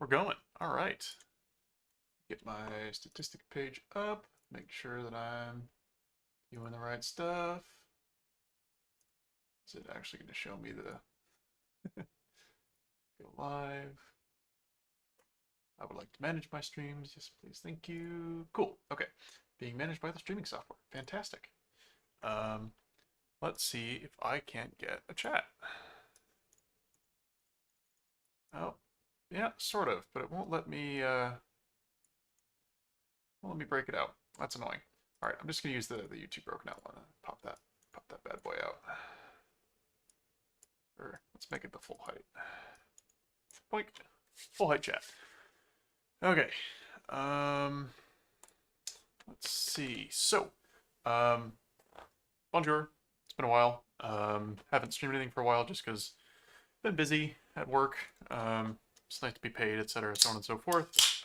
We're going. All right. Get my statistic page up. Make sure that I'm doing the right stuff. Is it actually going to show me the go live? I would like to manage my streams. Yes, please. Thank you. Cool. Okay. Being managed by the streaming software. Fantastic. Let's see if I can't get a chat. Oh, yeah, sort of, but it won't let me break it out. That's annoying. All right, I'm just gonna use the YouTube broken out one. Pop that bad boy out. Or let's make it the full height. Boink. Full height chat. Okay. Let's see. So, bonjour. It's been a while. Haven't streamed anything for a while just because been busy at work. It's nice to be paid, etc., so on and so forth.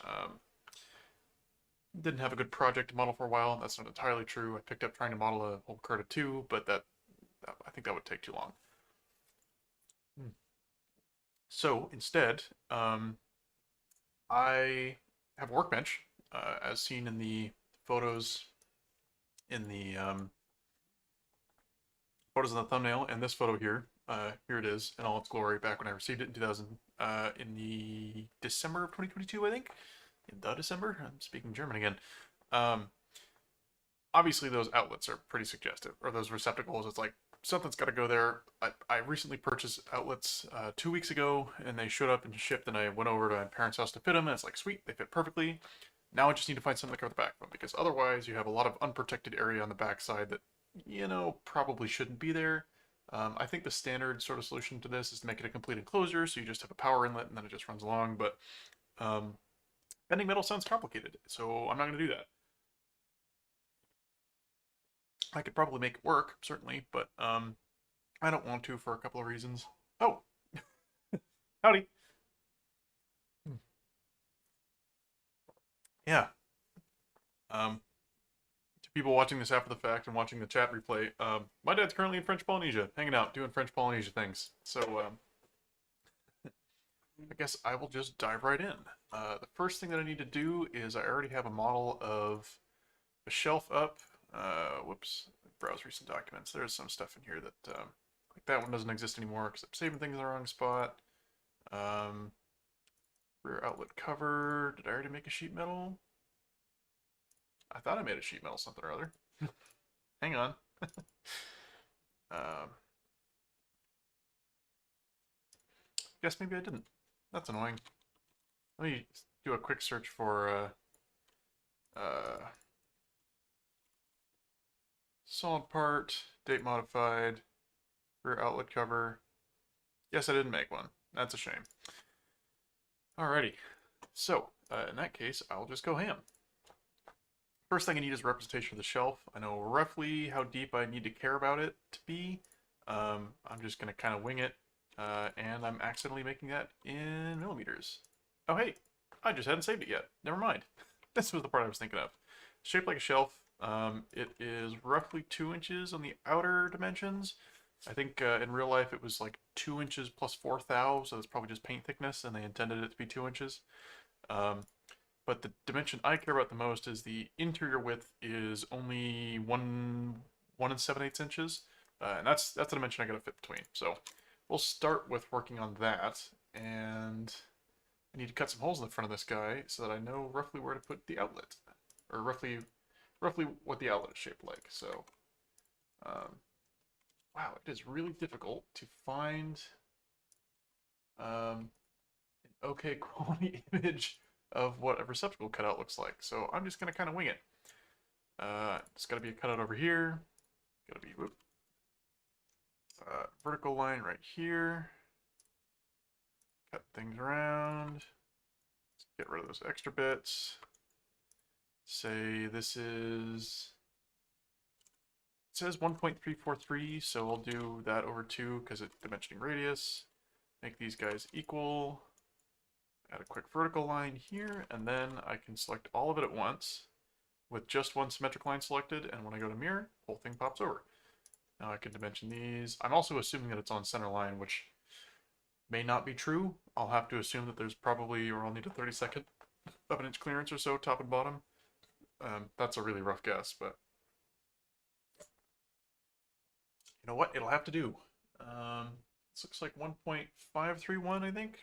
Didn't have a good project to model for a while. That's not entirely true. I picked up trying to model a whole Carta 2, but I think that would take too long. So instead, I have a workbench, as seen in the photos in the thumbnail, and this photo here. Here it is in all its glory. Back when I received it in 2000, in the December of 2022, I think. In the December, I'm speaking German again. Obviously, those outlets are pretty suggestive, or those receptacles. It's like something's got to go there. I recently purchased outlets 2 weeks ago, and they showed up and shipped, and I went over to my parents' house to fit them, and it's like, sweet, they fit perfectly. Now I just need to find something to cover the back of them, because otherwise you have a lot of unprotected area on the back side that, probably shouldn't be there. I think the standard sort of solution to this is to make it a complete enclosure, so you just have a power inlet and then it just runs along, but bending metal sounds complicated, so I'm not going to do that. I could probably make it work, certainly, but I don't want to for a couple of reasons. Oh! Howdy! Yeah. To people watching this after the fact and watching the chat replay, my dad's currently in French Polynesia, hanging out, doing French Polynesia things. So, I guess I will just dive right in. The first thing that I need to do is I already have a model of a shelf up. Whoops, browse recent documents. There's some stuff in here that, like that one doesn't exist anymore because I'm saving things in the wrong spot. Rear outlet cover. Did I already make a sheet metal? I thought I made a sheet metal something or other. Hang on. Guess maybe I didn't. That's annoying. Let me do a quick search for solid part, date modified, rear outlet cover. Yes, I didn't make one. That's a shame. Alrighty. So, in that case, I'll just go ham. First thing I need is representation of the shelf. I know roughly how deep I need to care about it to be. I'm just going to kind of wing it, and I'm accidentally making that in millimeters. Oh hey, I just hadn't saved it yet. Never mind. This was the part I was thinking of. Shaped like a shelf. It is roughly 2 inches on the outer dimensions. I think in real life it was like 2 inches plus 4 thou, so that's probably just paint thickness, and they intended it to be 2 inches. But the dimension I care about the most is the interior width is only 1 7/8 inches, and that's the dimension I gotta fit between. So we'll start with working on that, and I need to cut some holes in the front of this guy so that I know roughly where to put the outlet, or roughly what the outlet is shaped like. So, wow, it is really difficult to find an okay quality image of what a receptacle cutout looks like. So I'm just gonna kind of wing it. It's got to be a cutout over here. Got to be vertical line right here. Cut things around. Let's get rid of those extra bits. Say this is. It says 1.343, so we'll do that over 2 because it's dimensioning radius. Make these guys equal. Add a quick vertical line here, and then I can select all of it at once with just one symmetric line selected, and when I go to mirror, the whole thing pops over. Now I can dimension these. I'm also assuming that it's on center line, which may not be true. I'll have to assume that there's probably, or I'll need a 32nd of an inch clearance or so, top and bottom. That's a really rough guess, but you know what? It'll have to do. This looks like 1.531, I think.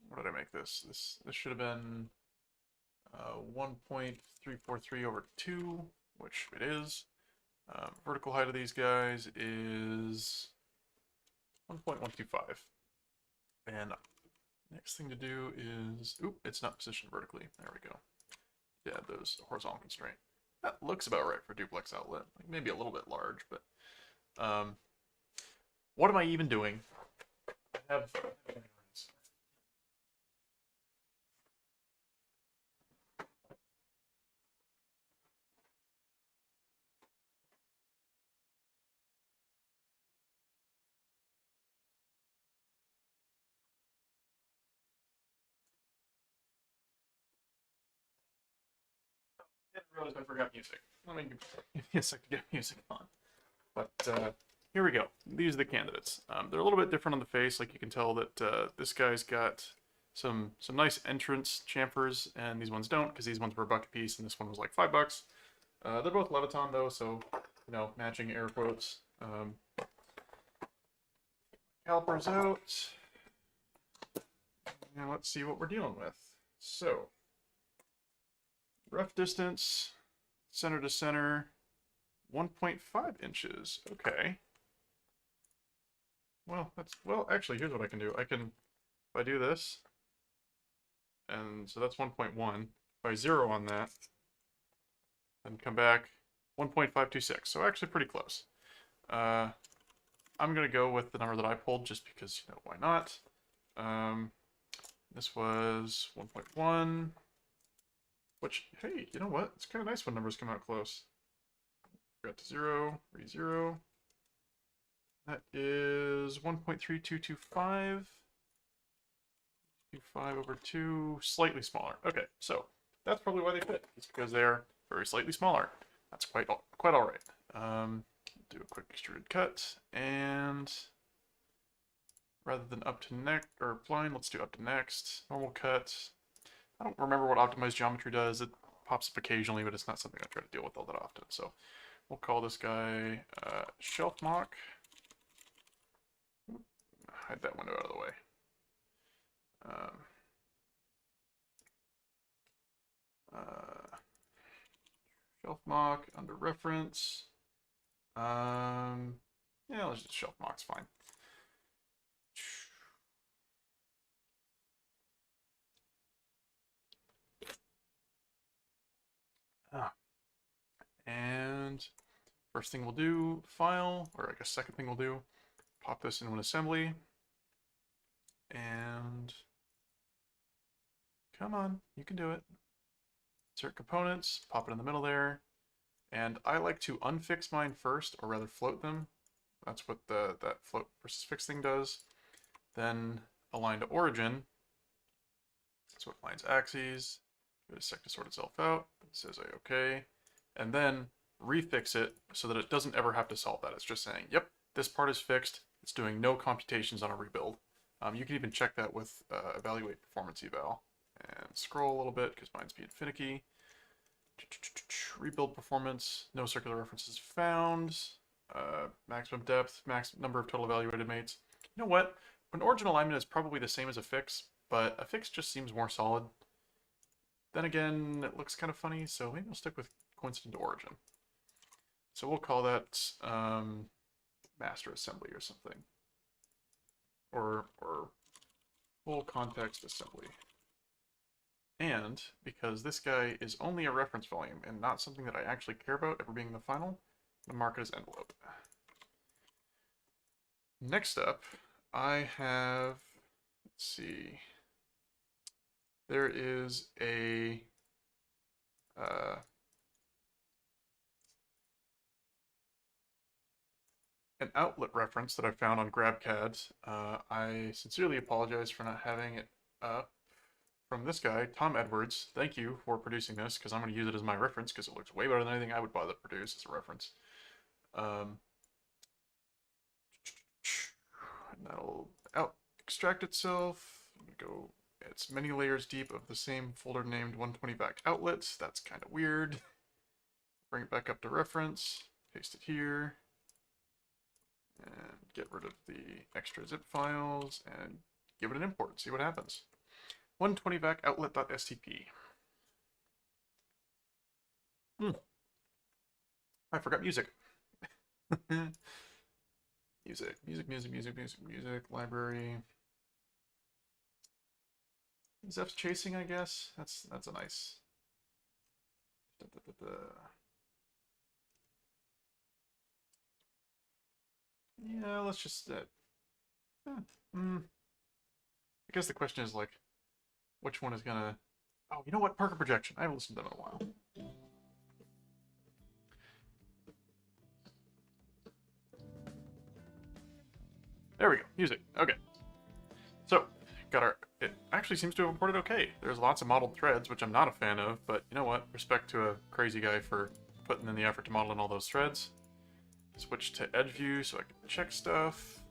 What did I make this? This should have been 1.343 over 2, which it is. Vertical height of these guys is 1.125. And next thing to do is, oop, it's not positioned vertically. There we go. Yeah, those horizontal constraint. That looks about right for duplex outlet. Like maybe a little bit large, but what am I even doing? I have didn't realize I forgot music. Let me give me a sec to get music on. But here we go. These are the candidates. They're a little bit different on the face. Like you can tell that this guy's got some nice entrance chamfers, and these ones don't, because these ones were $1 a piece, and this one was like $5. They're both Leviton though, so you know, matching air quotes. Calipers out. Now let's see what we're dealing with. So, rough distance, center to center, 1.5 inches. Okay. Well, actually, here's what I can do. If I do this, and so that's 1.1. If I 0 on that, then come back 1.526. So actually pretty close. I'm going to go with the number that I pulled just because, you know, why not? This was 1.1, which, hey, you know what? It's kind of nice when numbers come out close. Got to 0, re-0. That is 1.3225. 25 over 2, slightly smaller. Okay, so that's probably why they fit. It's because they're very slightly smaller. That's quite all right. Do a quick extruded cut, and rather than up to next or blind, let's do up to next. Normal cut. I don't remember what optimized geometry does. It pops up occasionally, but it's not something I try to deal with all that often. So we'll call this guy shelf mock. Hide that window out of the way. Shelf mock under reference. Yeah, let's just shelf mock's fine. And first thing we'll do, file, or I guess second thing we'll do, pop this into an assembly. And come on, you can do it. Insert components, pop it in the middle there. And I like to unfix mine first, or rather float them. That's what that float versus fix thing does. Then align to origin. So it aligns axes. Give it a sec to sort itself out. It says okay. And then refix it so that it doesn't ever have to solve that. It's just saying, yep, this part is fixed. It's doing no computations on a rebuild. You can even check that with evaluate performance eval. And scroll a little bit because mine's being finicky. Rebuild performance, no circular references found. Maximum depth, max number of total evaluated mates. You know what? An origin alignment is probably the same as a fix, but a fix just seems more solid. Then again, it looks kind of funny, so maybe I'll stick with coincident origin. So we'll call that master assembly or something. Or full context assembly. And because this guy is only a reference volume and not something that I actually care about ever being the final, I'm going to mark it as envelope. Next up, I have, let's see, there is a an outlet reference that I found on GrabCAD. I sincerely apologize for not having it up. From this guy, Tom Edwards. Thank you for producing this, because I'm going to use it as my reference, because it looks way better than anything I would bother to produce as a reference. that'll extract itself. Go. It's many layers deep of the same folder named 120 vac outlets. That's kind of weird. Bring it back up to reference. Paste it here. And get rid of the extra zip files and give it an import. See what happens. 120 vac outlet.stp. I forgot music. music, library. Zeph's chasing, I guess. That's a nice. Yeah, let's just. I guess the question is like, which one is gonna? Oh, you know what? Parker projection. I haven't listened to them in a while. There we go. Music. Okay. So, got our. It actually seems to have imported okay. There's lots of modeled threads, which I'm not a fan of, but you know what? Respect to a crazy guy for putting in the effort to model in all those threads. Switch to edge view so I can check stuff.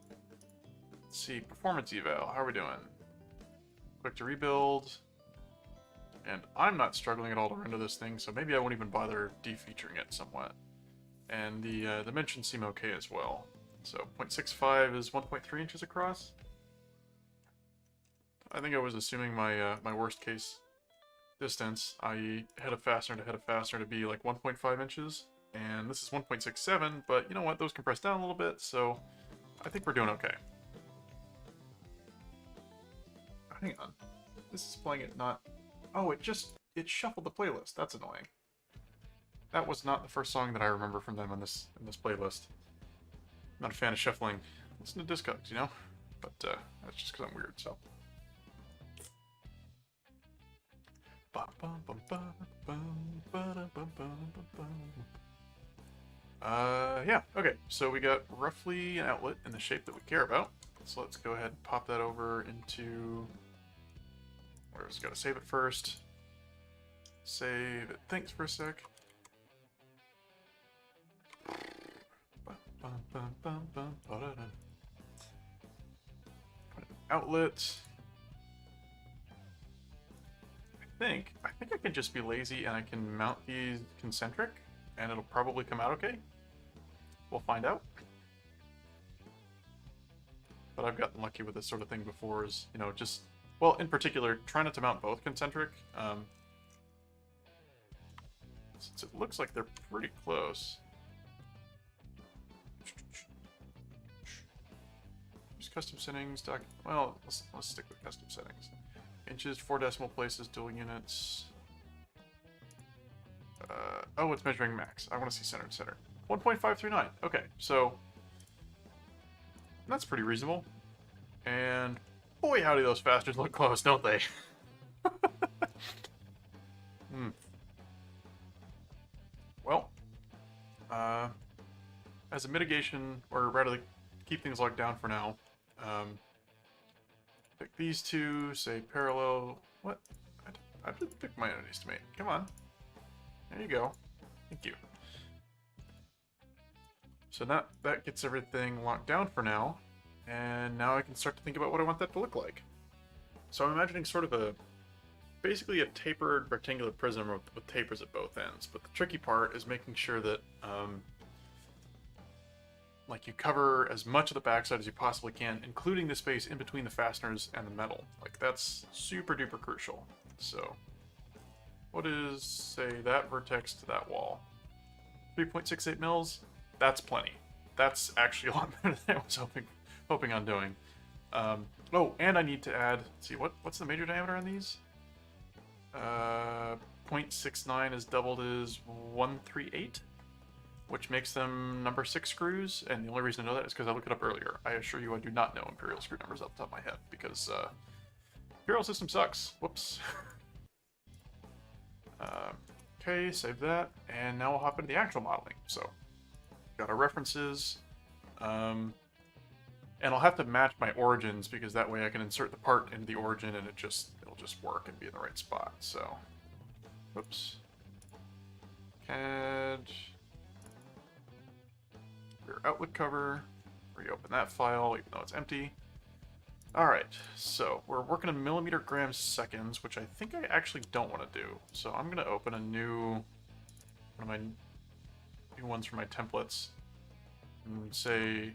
Let's see, performance eval. How are we doing? Quick to rebuild. And I'm not struggling at all to render this thing, so maybe I won't even bother defeaturing it somewhat. And the dimensions seem okay as well. So 0.65 is 1.3 inches across. I think I was assuming my my worst case distance, i.e. head of fastener to head of fastener, to be like 1.5 inches. And this is 1.67, but you know what? Those compress down a little bit, so I think we're doing okay. Hang on. This is playing it not... Oh, it shuffled the playlist. That's annoying. That was not the first song that I remember from them in this playlist. Not a fan of shuffling. Listen to Discogs, you know? But that's just because I'm weird, so... Yeah, okay, so we got roughly an outlet in the shape that we care about. So let's go ahead and pop that over into... We're just gotta save it first. Save it. Thanks for a sec. Outlet. I think I can just be lazy and I can mount these concentric and it'll probably come out okay. We'll find out. But I've gotten lucky with this sort of thing before, is, you know, just, well, in particular, try not to mount both concentric. Since it looks like they're pretty close. Use custom settings, well, let's stick with custom settings. Inches, 4 decimal places, dual units. Oh, it's measuring max. I want to see center to center. 1.539. Okay, so that's pretty reasonable. And boy, howdy, those fasteners look close, don't they? Well, as a mitigation, or rather, keep things locked down for now. Pick these two, say parallel. What? I didn't pick my entities to mate. Come on. There you go. Thank you. So that gets everything locked down for now. And now I can start to think about what I want that to look like. So I'm imagining sort of basically a tapered rectangular prism with tapers at both ends. But the tricky part is making sure that like you cover as much of the backside as you possibly can, including the space in between the fasteners and the metal. Like, that's super duper crucial. So what is, say, that vertex to that wall? 3.68 mils? That's plenty. That's actually a lot better than I was hoping on doing. Oh, and I need to add, let's see, what's the major diameter on these? 0.69 is doubled as 138, which makes them number 6 screws, and the only reason I know that is because I looked it up earlier. I assure you I do not know imperial screw numbers off the top of my head, because imperial system sucks. Whoops. Okay, save that, and now we'll hop into the actual modeling. So, got our references, and I'll have to match my origins, because that way I can insert the part into the origin and it'll just work and be in the right spot. So, whoops. CAD, rear outlet cover, reopen that file even though it's empty. Alright, so we're working in millimeter grams seconds, which I think I actually don't want to do. So I'm going to open a new, one of my new ones for my templates, and say,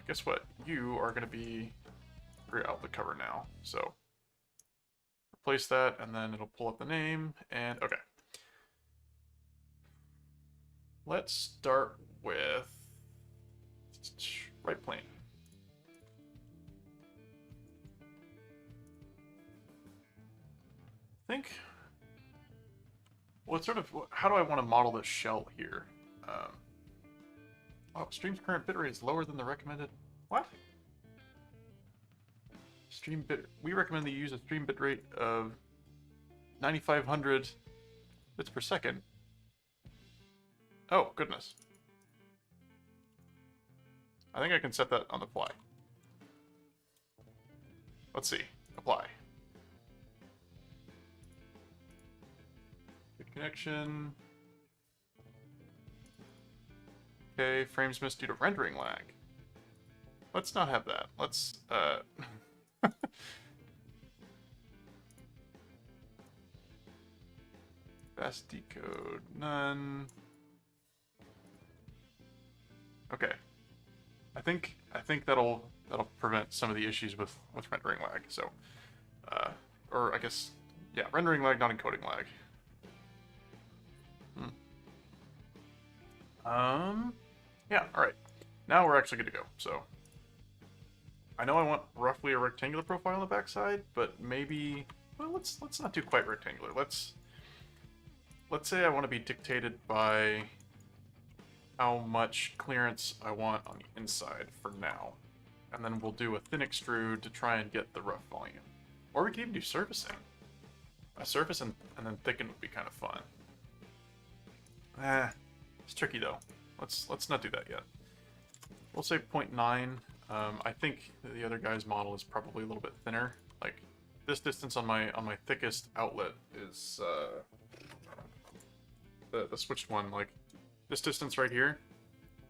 guess what? You are going to be your outlet cover now. So replace that, and then it'll pull up the name, and okay. Let's start with right plane. I think, well, it's sort of, how do I want to model this shell here? Oh, stream's current bitrate is lower than the recommended, what? Stream bit, we recommend that you use a stream bitrate of 9,500 bits per second. Oh, goodness. I think I can set that on the fly. Let's see. Apply. Good connection. Okay, frames missed due to rendering lag. Let's not have that. Let's, fast decode, none. Okay. I think that'll prevent some of the issues with rendering lag. So, or I guess, yeah, rendering lag, not encoding lag. Yeah, all right. Now we're actually good to go. So, I know I want roughly a rectangular profile on the backside, but maybe, well, let's not do quite rectangular. Let's say I want to be dictated by how much clearance I want on the inside for now. And then we'll do a thin extrude to try and get the rough volume. Or we could even do surfacing. A surface and then thicken would be kind of fun. It's tricky though. Let's not do that yet. We'll say 0.9. I think the other guy's model is probably a little bit thinner. Like this distance on my thickest outlet is the switched one. Like this distance right here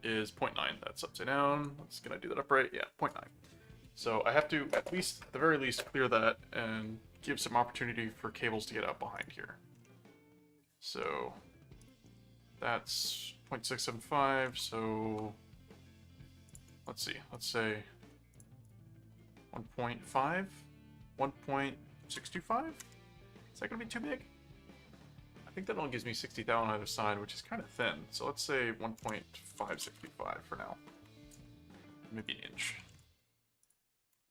is 0.9. That's upside down. Can I do that upright? Yeah, 0.9. So I have to at the very least clear that and give some opportunity for cables to get out behind here. So that's 0.675. So let's see. Let's say 1.5, 1.625. Is that gonna be too big? I think that only gives me 60,000 on either side, which is kind of thin. So let's say 1.565 for now. Maybe an inch.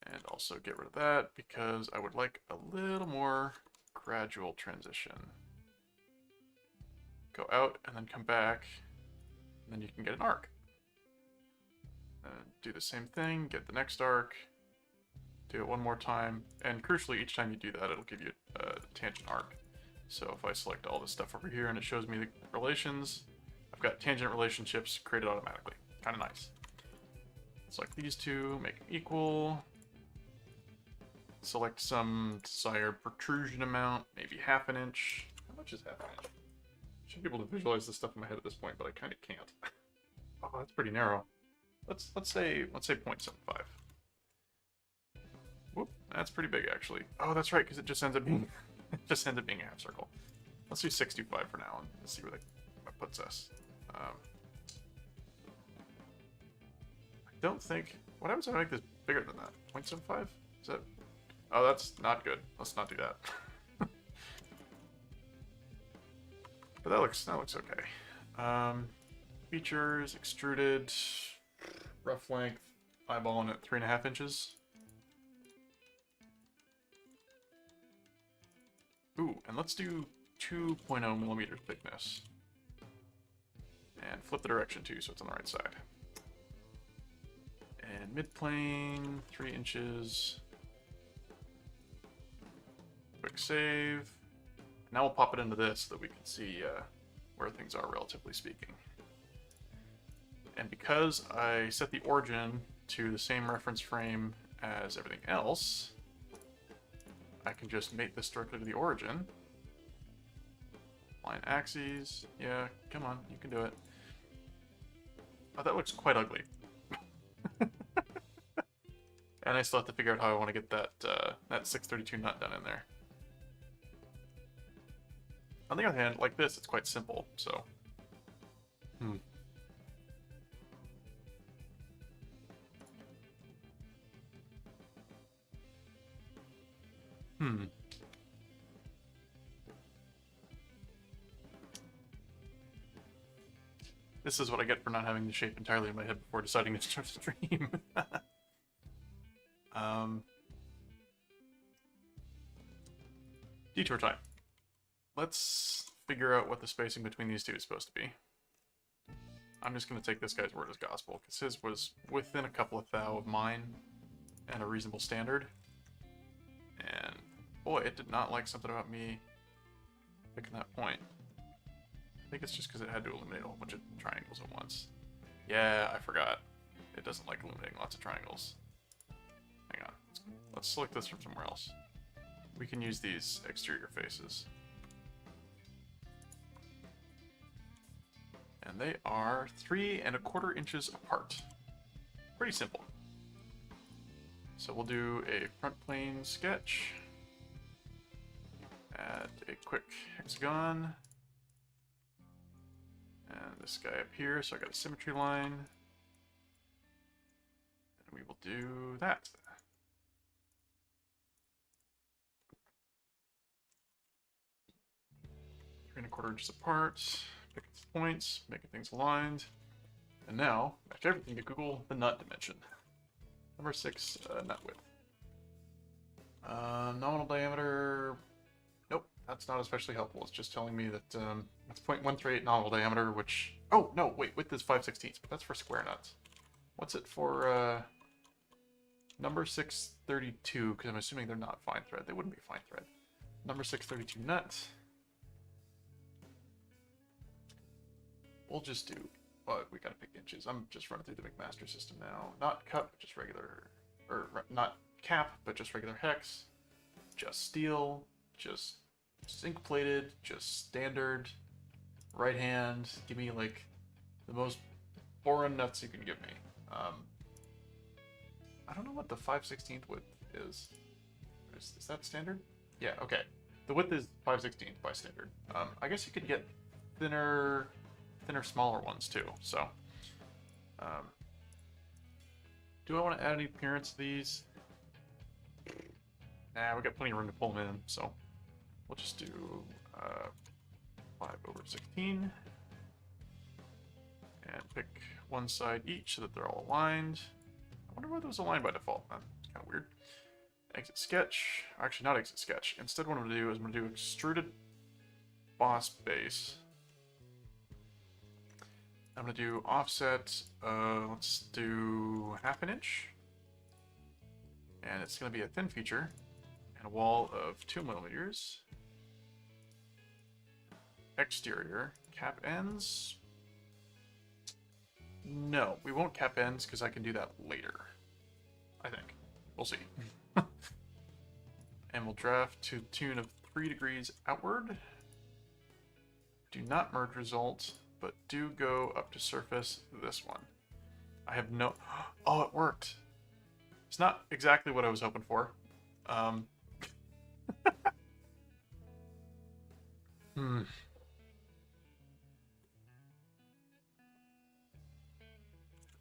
And also get rid of that because I would like a little more gradual transition. Go out and then come back, and then you can get an arc. And do the same thing, get the next arc, do it one more time, and crucially each time you do that it'll give you a tangent arc. So if I select all this stuff over here and it shows me the relations, I've got tangent relationships created automatically. Kind of nice. Select these two, make them equal. Select some desired protrusion amount, maybe half an inch. How much is half an inch? I should be able to visualize this stuff in my head at this point, but I kind of can't. Oh, that's pretty narrow. Let's say 0.75. Whoop, that's pretty big actually. Oh, that's right, because it just ends up being a half circle. Let's do 65 for now and see where that puts us. I don't think. What happens if I make this bigger than that? 0.75? Is that? Oh, that's not good. Let's not do that. But that looks okay. Features, extruded, rough length, eyeballing at 3.5 inches. Ooh, and let's do 2.0 millimeters thickness. And flip the direction too, so it's on the right side. And mid-plane, 3 inches. Quick save. Now we'll pop it into this so that we can see where things are, relatively speaking. And because I set the origin to the same reference frame as everything else, I can just mate this directly to the origin. Line axes. Yeah, come on, you can do it. Oh, that looks quite ugly. And I still have to figure out how I want to get that that 632 nut done in there. On the other hand, like this, it's quite simple, so. This is what I get for not having the shape entirely in my head before deciding to start the stream. Detour time. Let's figure out what the spacing between these two is supposed to be. I'm just going to take this guy's word as gospel, because his was within a couple of thou of mine, and a reasonable standard. And boy, it did not like something about me picking that point. I think it's just because it had to illuminate a whole bunch of triangles at once. Yeah, I forgot. It doesn't like illuminating lots of triangles. Hang on. Let's select this from somewhere else. We can use these exterior faces. And they are 3 1/4 inches apart. Pretty simple. So we'll do a front plane sketch. Add a quick hexagon. And this guy up here, so I got a symmetry line. And we will do that. Three and 1/4 inches apart. Picking some points, making things aligned. And now, after everything, you Google the nut dimension. Number 6, nut width. Nominal diameter. Nope, that's not especially helpful. It's just telling me that it's 0.138 nominal diameter, which... Oh, no, wait, width is 5/16, but that's for square nuts. What's it for number 632? Because I'm assuming they're not fine thread. They wouldn't be fine thread. Number 632 nut. We'll just do... Well, we gotta pick inches. I'm just running through the McMaster system now. Not cut, but just regular... Or, not cap, but just regular hex. Just steel. Just zinc plated. Just standard. Right hand. Give me, like, the most boring nuts you can give me. I don't know what the 5/16 width is. Is that standard? Yeah, okay. The width is 5/16 by standard. I guess you could get thinner, smaller ones too. So, do I want to add any appearance to these? Nah, we got plenty of room to pull them in. So, we'll just do 5/16 and pick one side each so that they're all aligned. I wonder why those align by default. That's kind of weird. Exit sketch. Actually, not exit sketch. Instead, what I'm going to do is I'm going to do extruded boss base. I'm going to do offset, let's do 1/2 inch. And it's going to be a thin feature and a wall of 2 millimeters. Exterior, cap ends. No, we won't cap ends because I can do that later. I think. We'll see. And we'll draft to the tune of 3 degrees outward. Do not merge result, but do go up to surface this one. I have no... Oh, it worked. It's not exactly what I was hoping for. I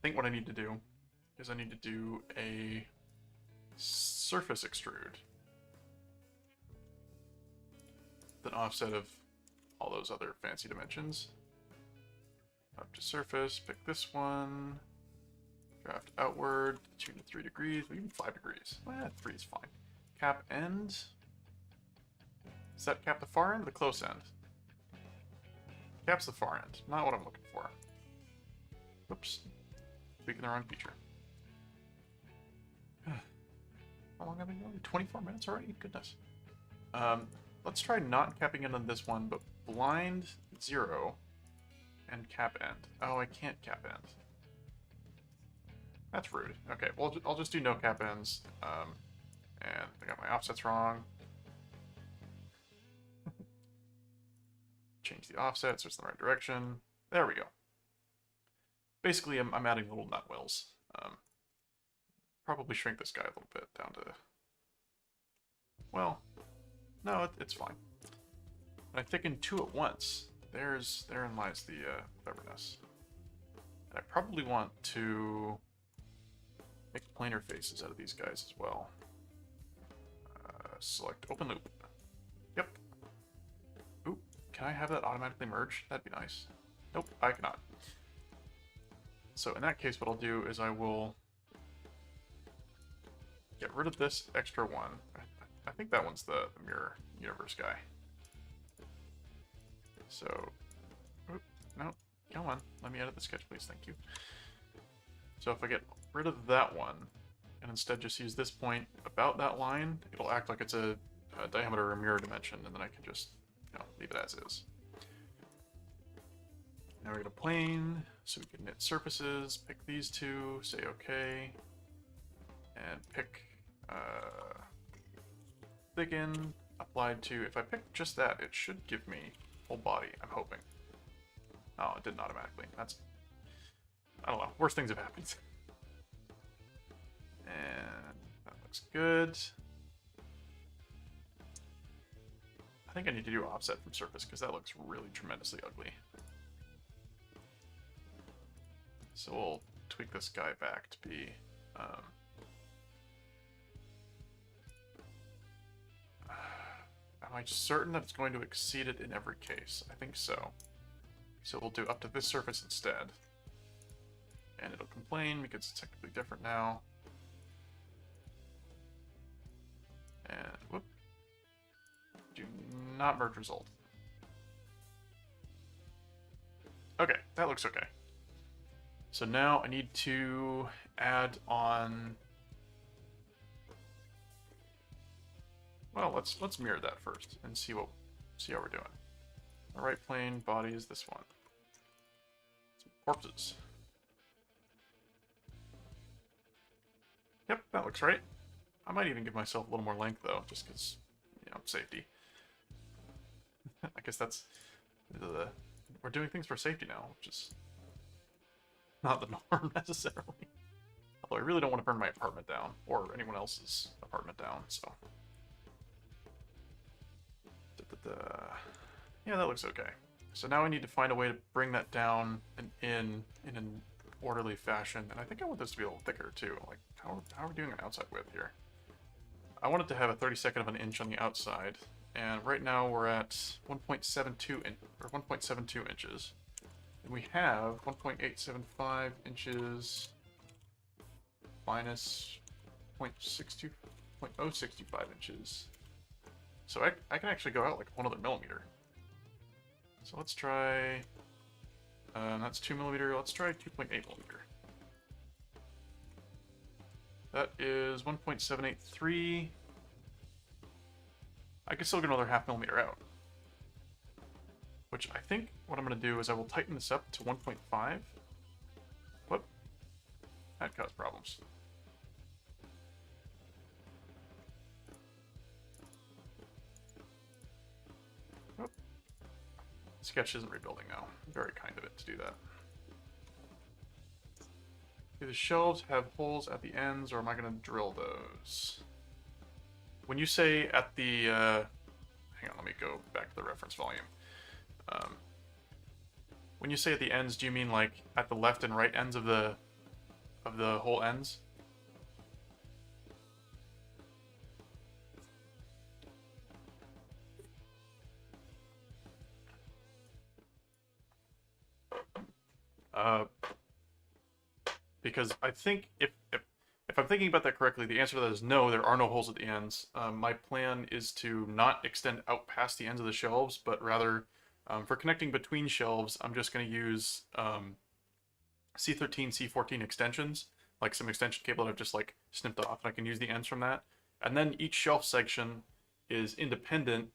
think what I need to do is I need to do a surface extrude. With an offset of all those other fancy dimensions. Up to surface, pick this one. Draft outward, tune to 3 degrees, even 5 degrees. 3 is fine. Cap end. Does that cap the far end or the close end? Caps the far end, not what I'm looking for. Oops. Speaking the wrong feature. How long have I been going? 24 minutes already? Goodness. Let's try not capping in on this one, but blind 0 and cap end. Oh, I can't cap end. That's rude. Okay, well, I'll just do no cap ends. And I got my offsets wrong. Change the offset so it's in the right direction. There we go. Basically, I'm adding little nut wells. probably shrink this guy a little bit down to, well, no, it's fine. When I thicken two at once, therein lies the cleverness. And I probably want to make planar faces out of these guys as well. Select open loop. Yep. Oop, can I have that automatically merge? That'd be nice. Nope, I cannot. So in that case, what I'll do is I will get rid of this extra one. I think that one's the mirror universe guy. So, oop, no, come on, let me edit the sketch, please, thank you. So if I get rid of that one, and instead just use this point about that line, it'll act like it's a diameter or mirror dimension, and then I can just, leave it as is. Now we're going to plane, so we can knit surfaces, pick these two, say OK, and pick thicken, applied to, if I pick just that, it should give me whole body, I'm hoping. Oh, it didn't automatically. That's, I don't know, worse things have happened. And that looks good. I think I need to do offset from surface because that looks really tremendously ugly. So we'll tweak this guy back to be am I certain that it's going to exceed it in every case? I think so. So we'll do up to this surface instead. And it'll complain because it's technically different now. And whoop. Do not merge result. Okay, that looks okay. So now I need to add on. Well, let's mirror that first and see how we're doing. The right plane body is this one. Some corpses. Yep, that looks right. I might even give myself a little more length though, just because, safety. I guess that's we're doing things for safety now, which is not the norm necessarily. Although I really don't want to burn my apartment down or anyone else's apartment down, so. Yeah, that looks okay. So now I need to find a way to bring that down and in an orderly fashion, and I think I want this to be a little thicker too. Like, how are we doing an outside width here? I want it to have a 32nd of an inch on the outside, and right now we're at 1.72 inches, and we have 1.875 inches minus 0.065 inches. So I can actually go out like 1 other millimeter. So let's try, that's 2 millimeter, let's try 2.8 millimeter. That is 1.783. I could still get another ½ millimeter out. Which I think what I'm going to do is I will tighten this up to 1.5. Whoop. That caused problems. Whoop. Sketch isn't rebuilding now. Very kind of it to do that. Do the shelves have holes at the ends, or am I going to drill those? When you say at the, hang on, let me go back to the reference volume. When you say at the ends, do you mean like at the left and right ends of the hole ends? Because I think if I'm thinking about that correctly, the answer to that is no, there are no holes at the ends. My plan is to not extend out past the ends of the shelves, but rather for connecting between shelves, I'm just going to use C13, C14 extensions, like some extension cable that I've just like snipped off, and I can use the ends from that. And then each shelf section is independent,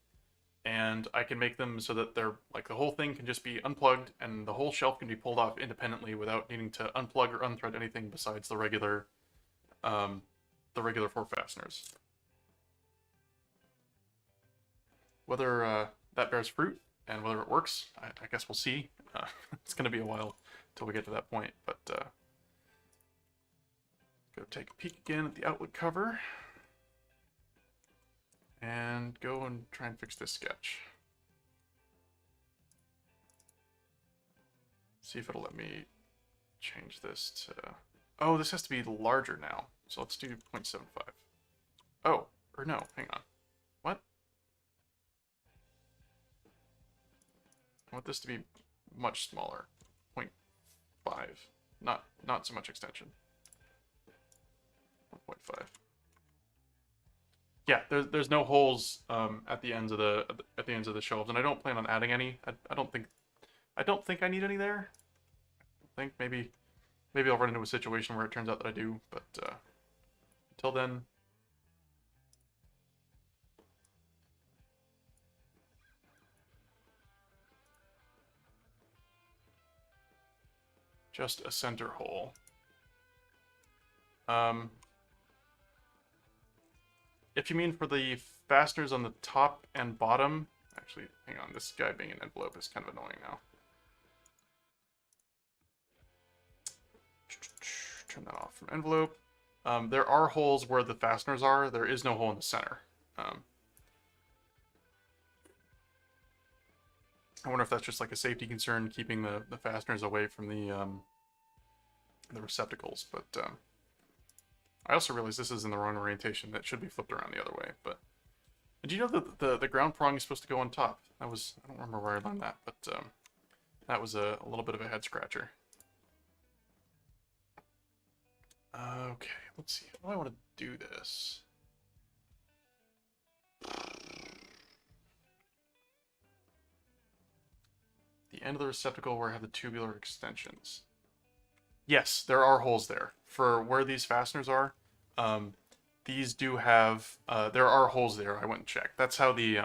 and I can make them so that they're like the whole thing can just be unplugged and the whole shelf can be pulled off independently without needing to unplug or unthread anything besides the regular 4 fasteners. Whether that bears fruit and whether it works, I guess we'll see. It's going to be a while till we get to that point, but Go take a peek again at the outlet cover. And go and try and fix this sketch. See if it'll let me change this to... Oh, this has to be larger now. So let's do 0.75. Oh, or no, hang on. What? I want this to be much smaller. 0.5. Not so much extension. 1.5. Yeah, there's no holes at the ends of the shelves, and I don't plan on adding any. I don't think I need any there. I think maybe I'll run into a situation where it turns out that I do, but until then. Just a center hole. If you mean for the fasteners on the top and bottom, actually, hang on, this guy being an envelope is kind of annoying now. Turn that off from envelope. There are holes where the fasteners are. There is no hole in the center. I wonder if that's just like a safety concern, keeping the fasteners away from the receptacles. But I also realize this is in the wrong orientation. That should be flipped around the other way. But did you know that the ground prong is supposed to go on top? I don't remember where I learned that, but that was a little bit of a head scratcher. Okay, let's see. How do I want to do this? The end of the receptacle where I have the tubular extensions. Yes, there are holes there. For where these fasteners are, these do have, there are holes there. I went and checked. That's how the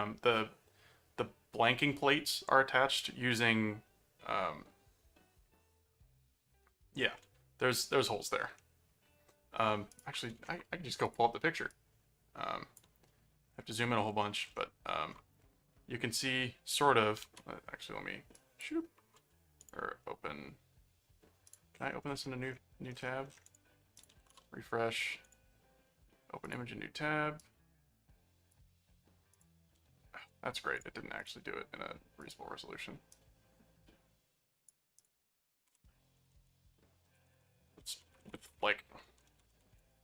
blanking plates are attached using, yeah, there's holes there. Actually, I can just go pull up the picture. I have to zoom in a whole bunch, but you can see sort of, actually let me shoot, or open, can I open this in a new tab? Refresh, open image in new tab. That's great, it didn't actually do it in a reasonable resolution. It's with like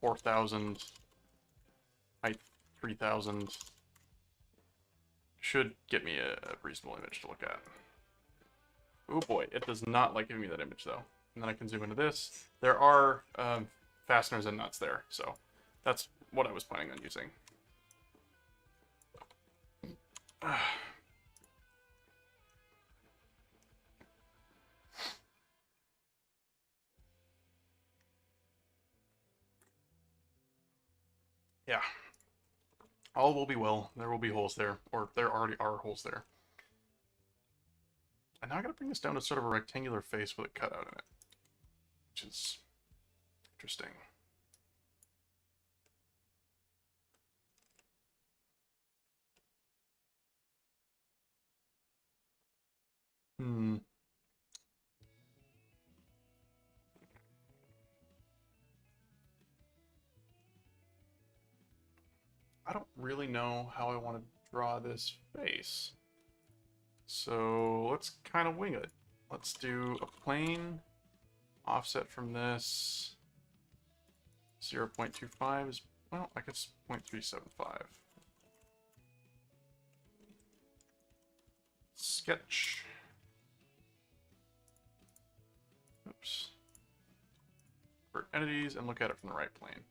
4,000, height 3,000, should get me a reasonable image to look at. Oh boy, it does not like giving me that image though. And then I can zoom into this. There are fasteners and nuts there, so that's what I was planning on using. Yeah. All will be well. There will be holes there, or there already are holes there. And now I gotta bring this down to sort of a rectangular face with a cutout in it, which is interesting. I don't really know how I want to draw this face. So let's kind of wing it. Let's do a plane, offset from this, 0.25 is, well, I guess 0.375. Sketch. Oops. For entities and look at it from the right plane.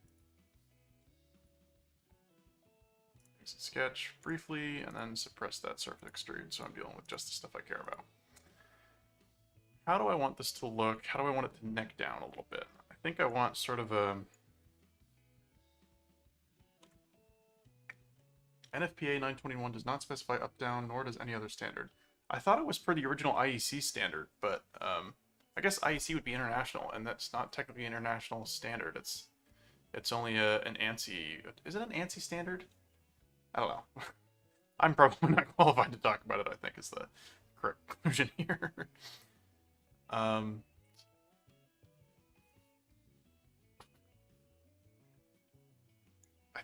Exit sketch briefly and then suppress that surface extrude so I'm dealing with just the stuff I care about. How do I want this to look? How do I want it to neck down a little bit? I think I want sort of a NFPA 921 does not specify up down nor does any other standard. I thought it was for the original IEC standard, but I guess IEC would be international, and that's not technically an international standard. It's only an ANSI. Is it an ANSI standard? I don't know. I'm probably not qualified to talk about it, I think is the correct conclusion here.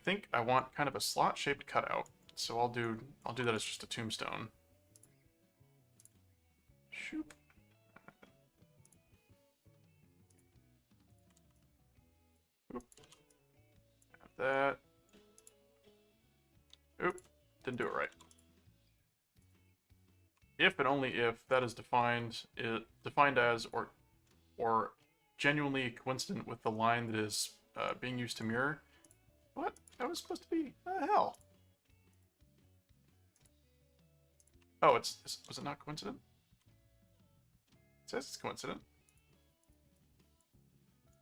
think I want kind of a slot-shaped cutout. So I'll do that as just a tombstone. Shoop. Oop. That. Oop. Didn't do it right. If and only if that is defined as or genuinely coincident with the line that is being used to mirror. What? That was supposed to be... What the hell? Oh, was it not coincident? It says it's coincident.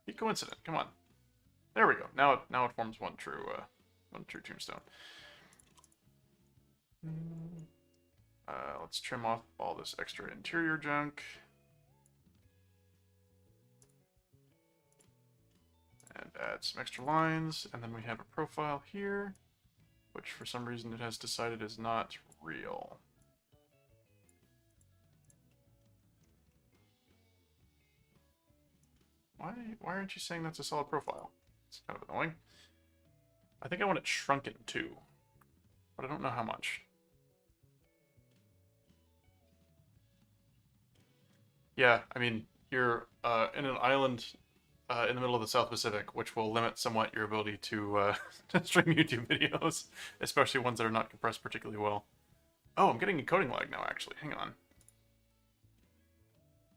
Be coincident. Come on. There we go. Now it forms one true tombstone. Let's trim off all this extra interior junk. And add some extra lines, and then we have a profile here, which for some reason it has decided is not real. Why aren't you saying that's a solid profile? It's kind of annoying. I think I want it shrunken too, but I don't know how much. Yeah, I mean, you're in an island in the middle of the South Pacific, which will limit somewhat your ability to stream YouTube videos, especially ones that are not compressed particularly well. Oh, I'm getting encoding lag now, actually. Hang on.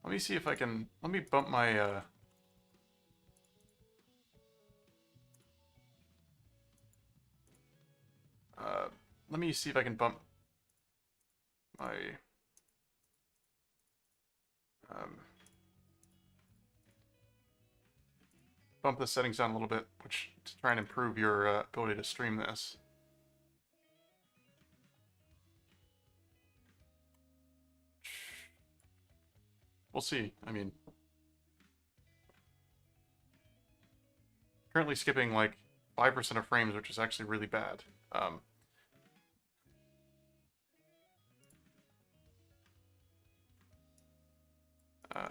Let me see if I can... Let me bump my... let me see if I can bump my... bump the settings down a little bit, which to try and improve your ability to stream this. We'll see. I mean, currently skipping like 5% of frames, which is actually really bad.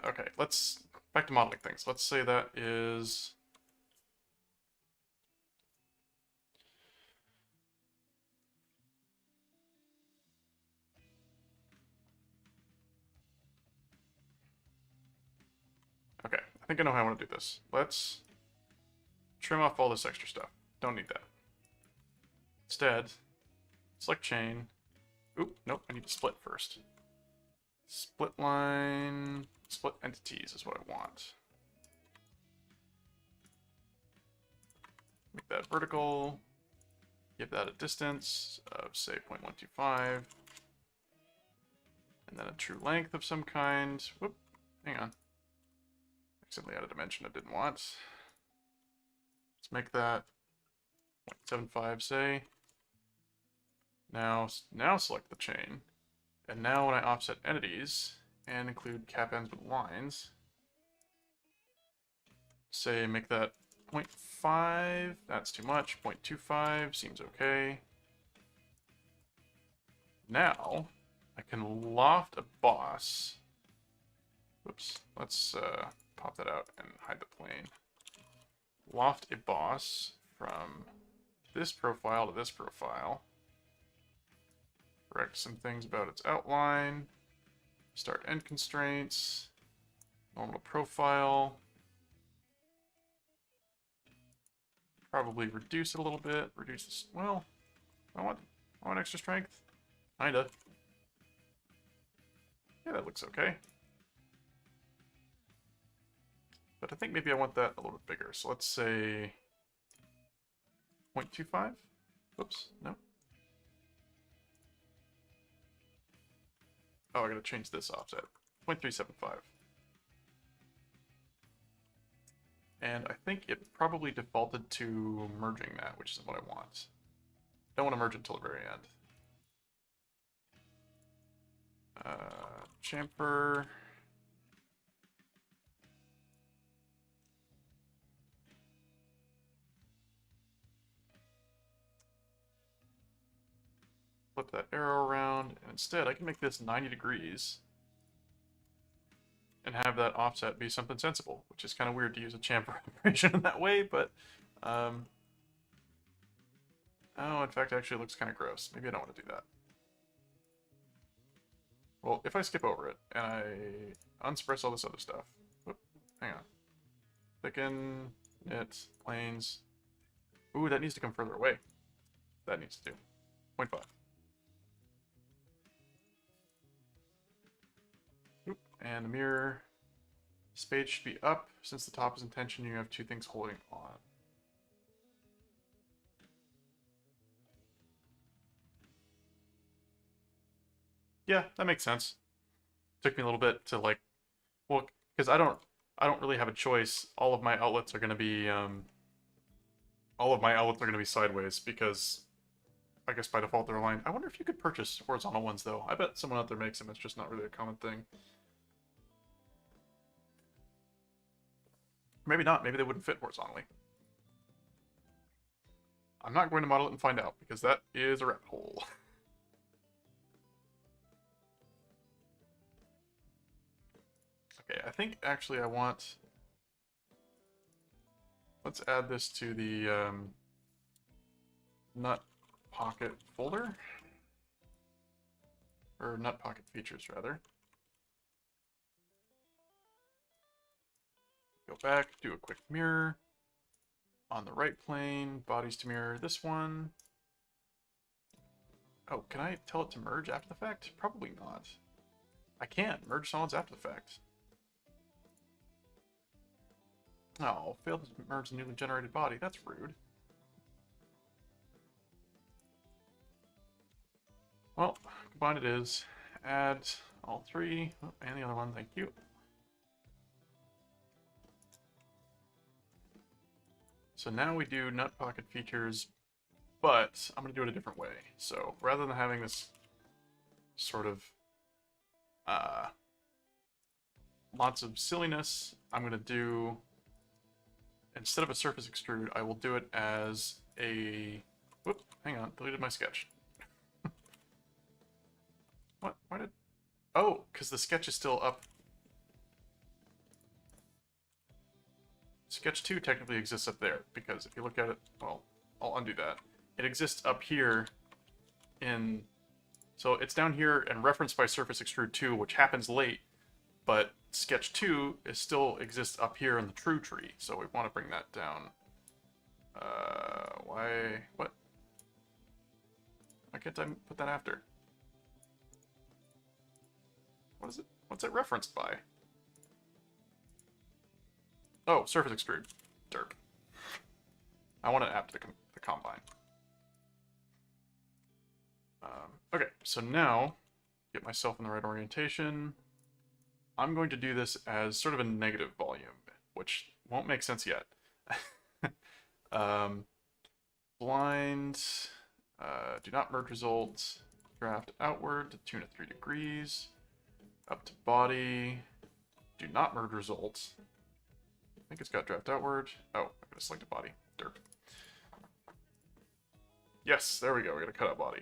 Okay, let's back to modeling things. Let's say that is... Okay, I think I know how I want to do this. Let's trim off all this extra stuff. Don't need that. Instead, select chain. Oop, nope, I need to split first. Split line, split entities is what I want. Make that vertical. Give that a distance of, say, 0.125. And then a true length of some kind. Whoop, hang on. Accidentally added a dimension I didn't want. Let's make that 0.75, say. Now select the chain. And now when I offset entities and include cap ends with lines, say make that 0.5, that's too much, 0.25 seems okay. Now I can loft a boss. Whoops, let's pop that out and hide the plane. Loft a boss from this profile to this profile. Correct some things about its outline. Start end constraints. Normal profile. Probably reduce it a little bit. Reduce this. Well, I want extra strength. Kinda. Yeah, that looks okay. But I think maybe I want that a little bit bigger. So let's say 0.25. Whoops, no. Oh, I gotta change this offset. 0.375. And I think it probably defaulted to merging that, which is what I want. Don't want to merge until the very end. Chamfer. Flip that arrow around, and instead I can make this 90 degrees and have that offset be something sensible, which is kind of weird to use a chamfer operation in that way, but Oh, in fact, actually it looks kind of gross. Maybe I don't want to do that. Well, if I skip over it, and I unsuppress all this other stuff. Whoop, hang on. Thicken, knit, planes. Ooh, that needs to come further away. That needs to do. 0.5. Oop, and the mirror. Spade should be up. Since the top is in tension, you have two things holding on. Yeah, that makes sense. Took me a little bit to like, well, because I don't really have a choice. All of my outlets are going to be sideways because I guess by default they're aligned. I wonder if you could purchase horizontal ones though. I bet someone out there makes them. It's just not really a common thing. Maybe not. Maybe they wouldn't fit horizontally. I'm not going to model it and find out because that is a rabbit hole. Okay, I think actually I want... Let's add this to the nut pocket folder. Or nut pocket features, rather. Go back, do a quick mirror. On the right plane, bodies to mirror this one. Oh, can I tell it to merge after the fact? Probably not. I can't merge solids after the fact. Oh, failed to merge the newly generated body. That's rude. Well, combined it is. Add all three. Oh, and the other one, thank you. So now we do nut pocket features, but I'm going to do it a different way. So rather than having this sort of lots of silliness, I'm going to do, instead of a surface extrude, I will do it as a... Whoop, hang on, deleted my sketch. What? Why did... Oh, because the sketch is still up. Sketch 2 technically exists up there, because if you look at it, well, I'll undo that. It exists up here in... So it's down here and referenced by surface extrude 2, which happens late, but sketch 2 still exists up here in the true tree, so we want to bring that down. Why... What? Why can't I put that after? What is it? What's it referenced by? Oh, surface extrude. Derp. I want it after the combine. Okay, so now, get myself in the right orientation. I'm going to do this as sort of a negative volume, which won't make sense yet. Blind, do not merge results, draft outward to tune at 3 degrees, up to body, do not merge results. I think it's got draft outward. Oh, I'm going to select a body. Derp. Yes, there we go. We're going to cut out body.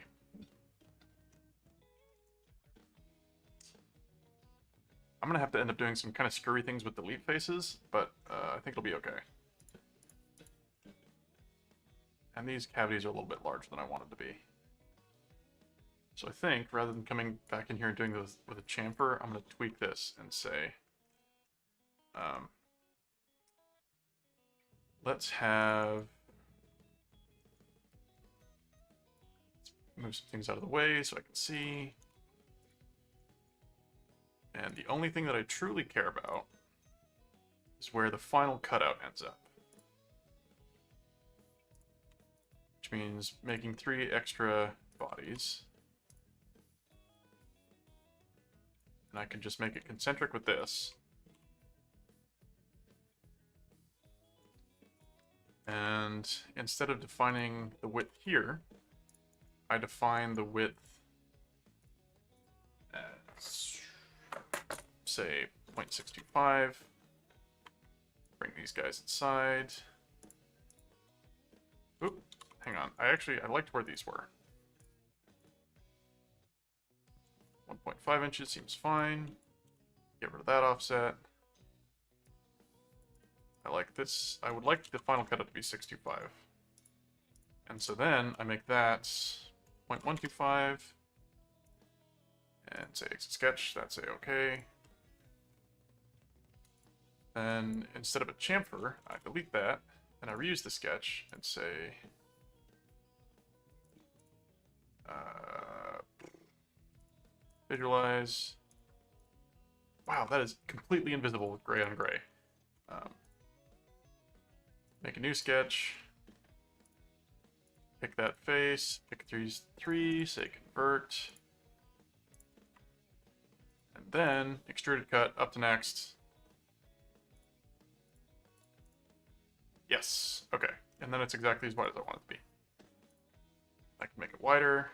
I'm going to have to end up doing some kind of screwy things with delete faces, but I think it'll be okay. And these cavities are a little bit larger than I wanted to be. So I think, rather than coming back in here and doing this with a chamfer, I'm going to tweak this and say, let's move some things out of the way so I can see. And the only thing that I truly care about is where the final cutout ends up. Which means making 3 extra bodies. And I can just make it concentric with this. And instead of defining the width here, I define the width as, say, 0.625. Bring these guys inside. Oop, hang on. I liked where these were. 1.5 inches seems fine. Get rid of that offset. I like this. I would like the final cutout to be 625. And so then I make that 0.125 and say exit sketch. That's say okay. Then instead of a chamfer, I delete that and I reuse the sketch and say visualize. Wow, that is completely invisible with gray on gray. Make a new sketch. Pick that face. Pick 3, say convert. And then extruded cut up to next. Yes. Okay. And then it's exactly as wide as I want it to be. I can make it wider.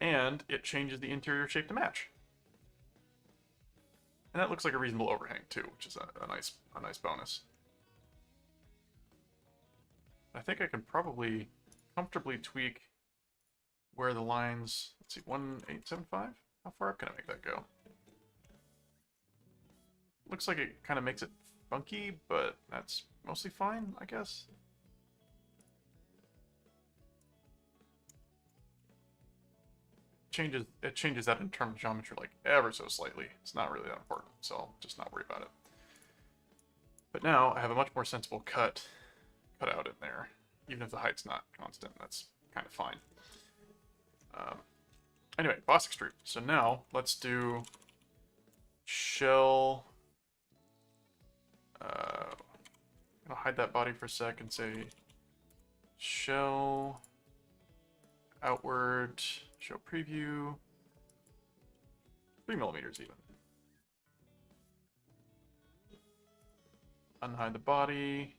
And it changes the interior shape to match. And that looks like a reasonable overhang too, which is a nice bonus. I think I can probably comfortably tweak where the lines, let's see, 1875? How far up can I make that go? Looks like it kind of makes it funky, but that's mostly fine, I guess. It changes that internal geometry like ever so slightly. It's not really that important, so I'll just not worry about it. But now I have a much more sensible cut out in there, even if the height's not constant. That's kind of fine. Anyway, boss extrude. So now let's do shell. I'm gonna hide that body for a sec and say shell outward, show preview, 3mm even. Unhide the body.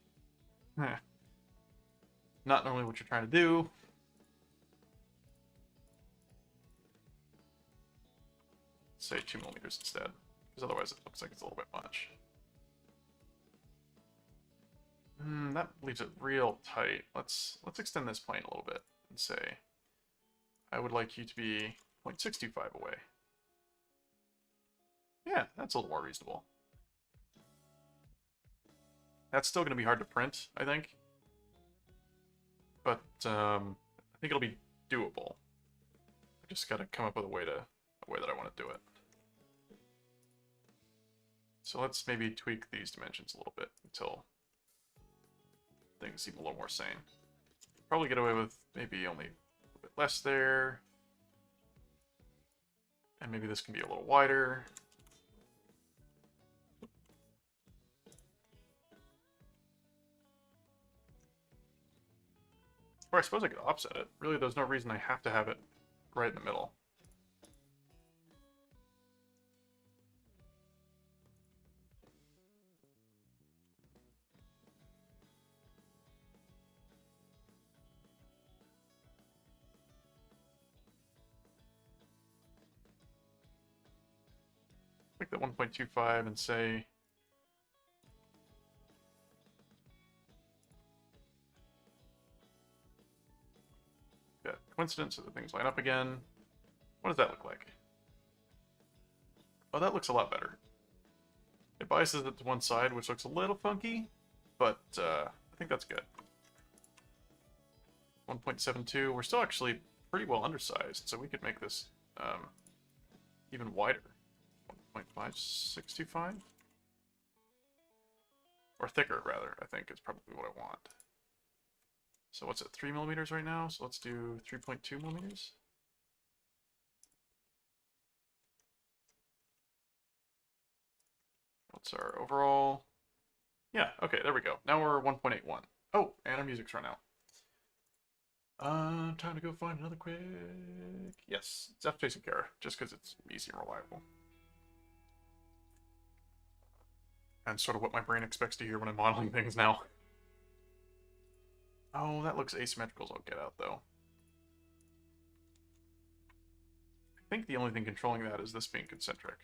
Not normally what you're trying to do. Say 2mm instead, because otherwise it looks like it's a little bit much. That leaves it real tight. Let's extend this plane a little bit and say I would like you to be 0.625 away. Yeah, that's a little more reasonable. That's still going to be hard to print, I think. But I think it'll be doable. I just got to come up with a way that I want to do it. So let's maybe tweak these dimensions a little bit until things seem a little more sane. Probably get away with maybe only a bit less there. And maybe this can be a little wider. Or I suppose I could offset it. Really, there's no reason I have to have it right in the middle. Make that 1.25 and say that coincidence so that things line up again. What does that look like? Oh, that looks a lot better. It biases it to one side, which looks a little funky, but I think that's good. 1.72. We're still actually pretty well undersized, so we could make this even wider. 1.565? Or thicker, rather, I think is probably what I want. So what's it, 3mm right now? So let's do 3.2mm. What's our overall? Yeah, okay, there we go. Now we're 1.81. Oh, and our music's run out. Time to go find another quick. Yes, it's F facing Kara, just because it's easy and reliable. And sort of what my brain expects to hear when I'm modeling things now. Oh, that looks asymmetrical as I'll get out, though. I think the only thing controlling that is this being concentric.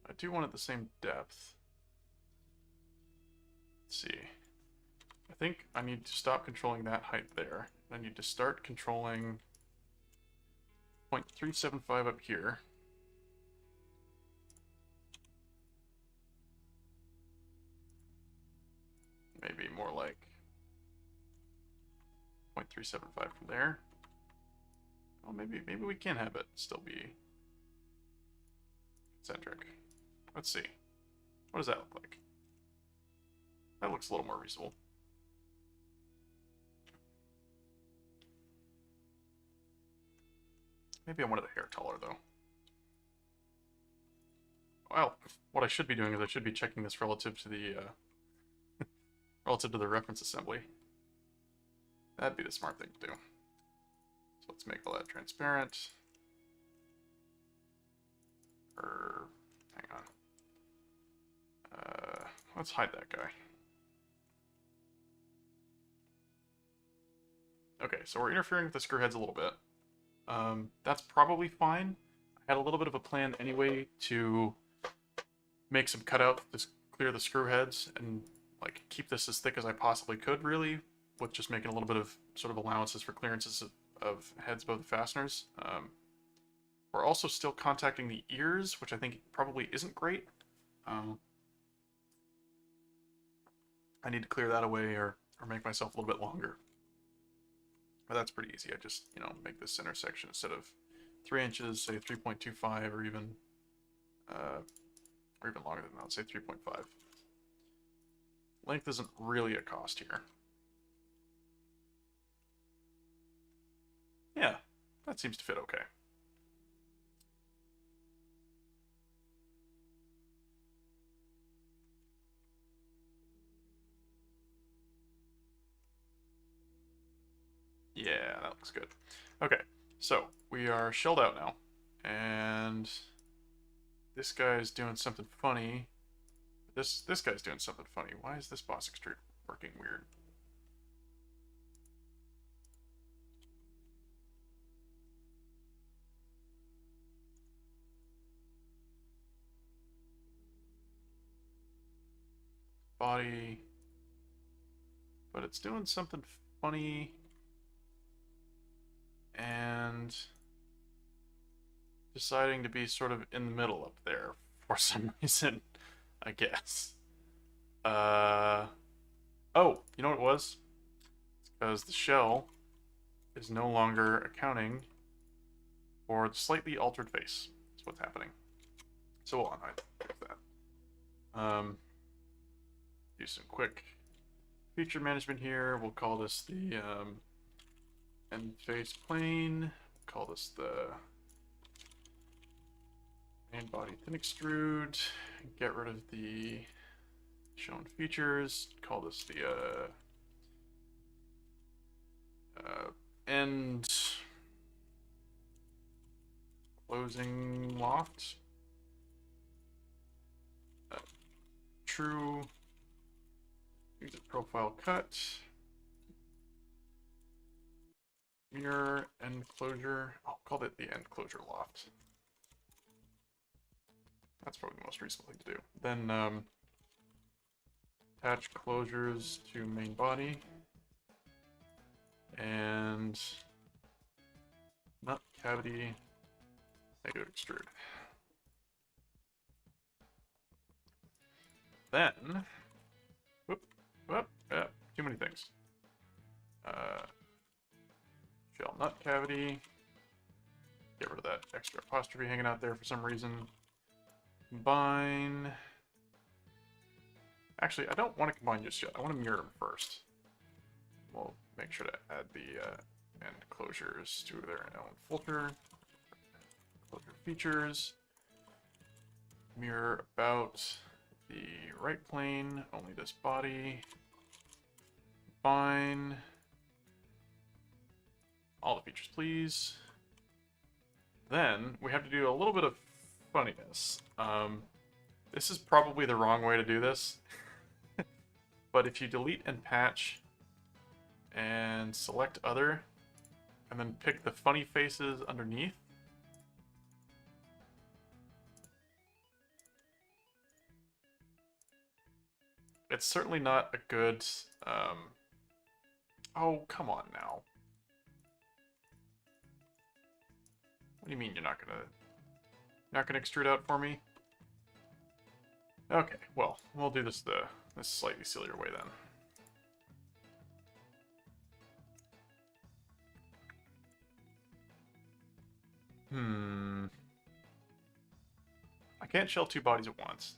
I do one at the same depth. Let's see. I think I need to stop controlling that height there. I need to start controlling 0.375 up here. Maybe more like 0.375 from there. Well, maybe we can have it still be concentric. Let's see. What does that look like? That looks a little more reasonable. Maybe I wanted the hair taller, though. Well, what I should be doing is I should be checking this relative to the relative to the reference assembly. That'd be the smart thing to do. So let's make all that transparent. Or hang on. Let's hide that guy. Okay, so we're interfering with the screw heads a little bit. That's probably fine. I had a little bit of a plan anyway to make some cutouts to clear the screw heads and like keep this as thick as I possibly could, really, with just making a little bit of sort of allowances for clearances of heads above the fasteners. We're also still contacting the ears, which I think probably isn't great. I need to clear that away or make myself a little bit longer. But that's pretty easy. I just, you know, make this center section instead of 3 inches, say 3.25, or even longer than that. Let's say 3.5. Length isn't really a cost here. Yeah, that seems to fit okay. Yeah, that looks good. Okay, so we are shelled out now, and this guy's doing something funny. This guy's doing something funny. Why is this boss extrude working weird? Body, but it's doing something funny. And deciding to be sort of in the middle up there for some reason, I guess. Oh, you know what it was? It's because the shell is no longer accounting for the slightly altered face. That's what's happening. So we'll unhide that. Do some quick feature management here. We'll call this the end face plane. Call this the main body thin extrude. Get rid of the shown features. Call this the end closing loft. True. Use a profile cut. Mirror end closure. I'll call it the end closure loft. That's probably the most reasonable thing to do. Then attach closures to main body and nut cavity negative extrude. Then, too many things. Shell nut cavity. Get rid of that extra apostrophe hanging out there for some reason. Combine. Actually, I don't want to combine just yet. I want to mirror them first. We'll make sure to add the end closures to their own filter. Closure features. Mirror about the right plane, only this body. Combine. All the features, please. Then we have to do a little bit of funniness. This is probably the wrong way to do this. But if you delete and patch and select other, and then pick the funny faces underneath, it's certainly not a good, oh, come on now. What do you mean you're not gonna extrude out for me? Okay, well, we'll do this this slightly sillier way then. I can't shell two bodies at once.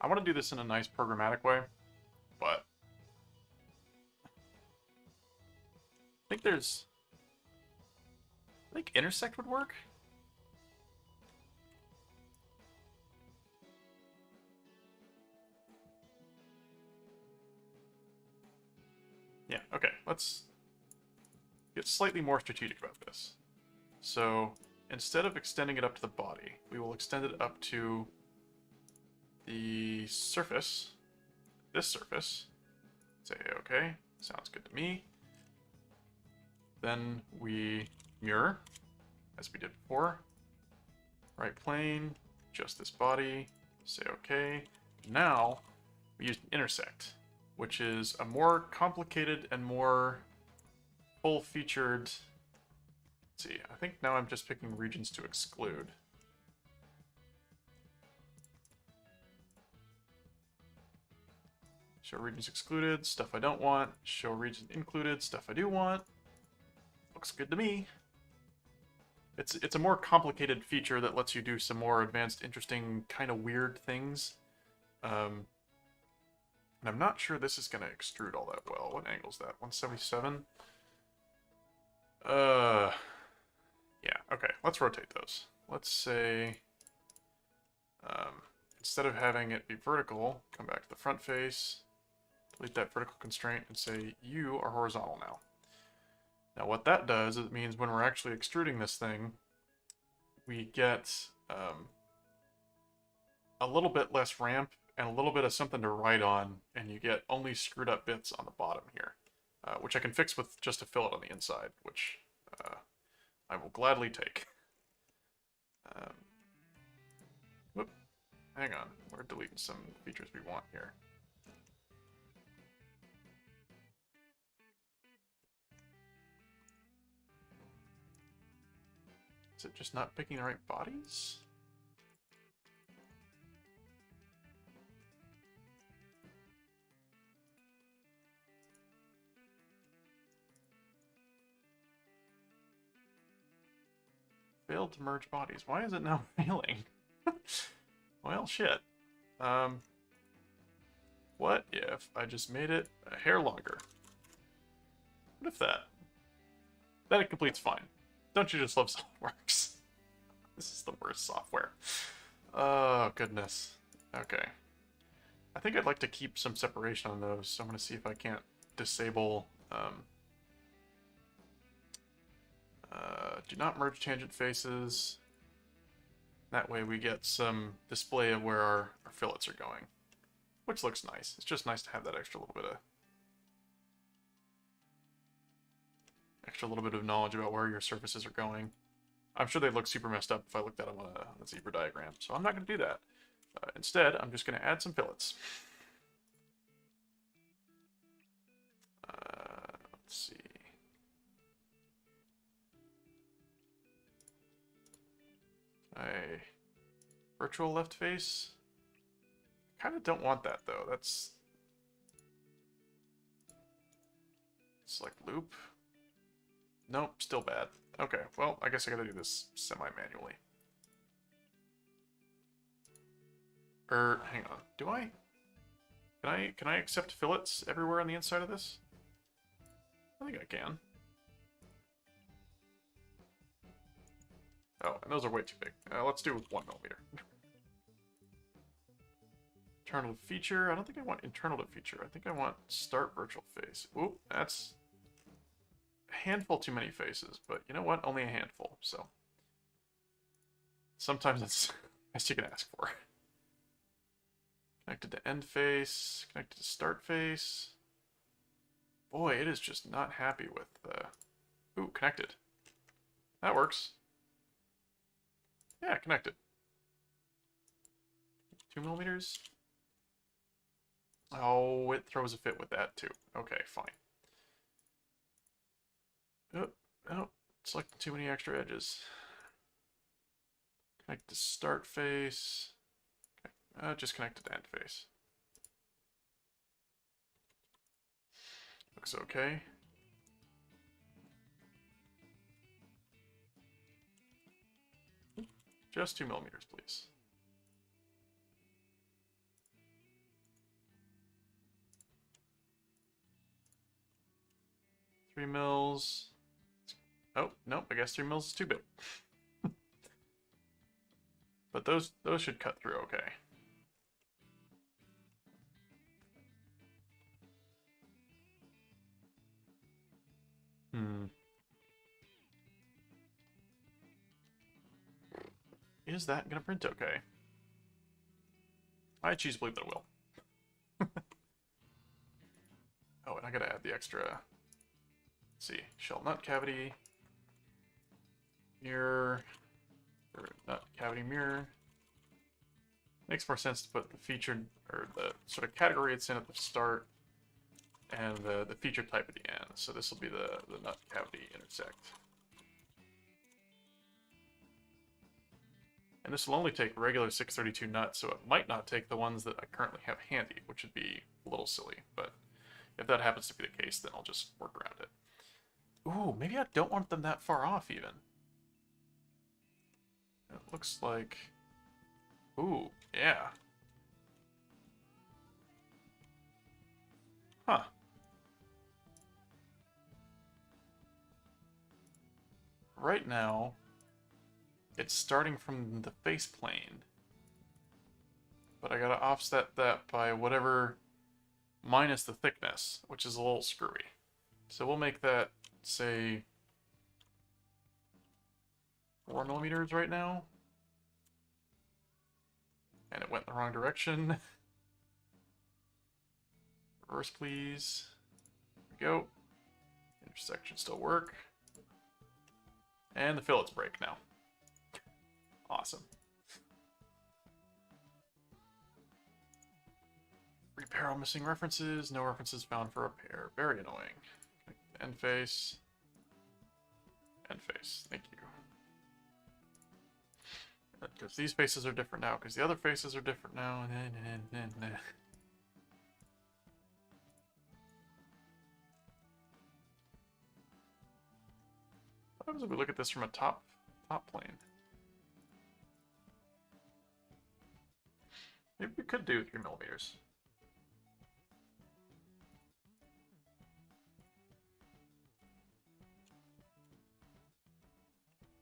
I want to do this in a nice programmatic way, but I think intersect would work. Yeah, okay, let's get slightly more strategic about this. So, instead of extending it up to the body, we will extend it up to the surface, this surface. Say, okay, sounds good to me. Then we mirror, as we did before. Right plane, just this body, say okay. Now, we use intersect, which is a more complicated and more full-featured... Let's see, I think now I'm just picking regions to exclude. Show regions excluded, stuff I don't want. Show regions included, stuff I do want. Looks good to me. It's a more complicated feature that lets you do some more advanced, interesting, kind of weird things. And I'm not sure this is going to extrude all that well. What angle is that? 177? Yeah, okay. Let's rotate those. Let's say, instead of having it be vertical, come back to the front face, delete that vertical constraint, and say, you are horizontal now. Now what that does, it means when we're actually extruding this thing, we get a little bit less ramp and a little bit of something to write on, and you get only screwed up bits on the bottom here, which I can fix with just a fillet on the inside, which I will gladly take. Whoop, hang on, we're deleting some features we want here. Is it just not picking the right bodies? Failed to merge bodies. Why is it now failing? Well, shit. What if I just made it a hair longer? What if that? Then it completes fine. Don't you just love SolidWorks? This is the worst software. Oh, goodness. Okay. I think I'd like to keep some separation on those, so I'm going to see if I can't disable... do not merge tangent faces. That way we get some display of where our fillets are going. Which looks nice. It's just nice to have that extra little bit of knowledge about where your surfaces are going. I'm sure they'd look super messed up if I looked at them on a zebra diagram, so I'm not going to do that. Instead, I'm just going to add some fillets. Let's see. Virtual left face? I kind of don't want that, though. That's... Select loop. Nope, still bad. Okay, well, I guess I gotta do this semi-manually. Hang on. Do I? Can I accept fillets everywhere on the inside of this? I think I can. Oh, and those are way too big. Let's do 1 millimeter. Internal to feature. I don't think I want internal to feature. I think I want start virtual face. Ooh, that's a handful too many faces, but you know what? Only a handful, so. Sometimes it's best you can ask for. Connected to end face, connected to start face. Boy, it is just not happy with ooh, connected. That works. Yeah, connected. 2 millimeters? Oh, it throws a fit with that too. Okay, fine. Oh, oh, selecting too many extra edges. Connect to start face. Just connect to end face. Looks okay. Just 2 millimeters, please. Three mils. Oh, nope, I guess 3 mils is too big. But those should cut through okay. Is that gonna print okay? I choose to believe that it will. Oh, and I gotta add the extra. Let's see, shell nut cavity mirror, or nut cavity mirror. Makes more sense to put the featured, or the sort of category it's in at the start, and the feature type at the end. So this will be the nut cavity intersect. And this will only take regular 632 nuts, so it might not take the ones that I currently have handy, which would be a little silly. But if that happens to be the case, then I'll just work around it. Ooh, maybe I don't want them that far off, even. It looks like... Ooh, yeah. Huh. Right now, it's starting from the face plane. But I gotta offset that by whatever minus the thickness, which is a little screwy. So we'll make that, say, 4 millimeters right now. And it went in the wrong direction. Reverse, please. There we go. Intersection still work. And the fillets break now. Awesome. Repair all missing references. No references found for repair. Very annoying. End face. End face. Thank you. Because these faces are different now. Because the other faces are different now. What happens if we look at this from a top plane? Maybe we could do 3 millimeters.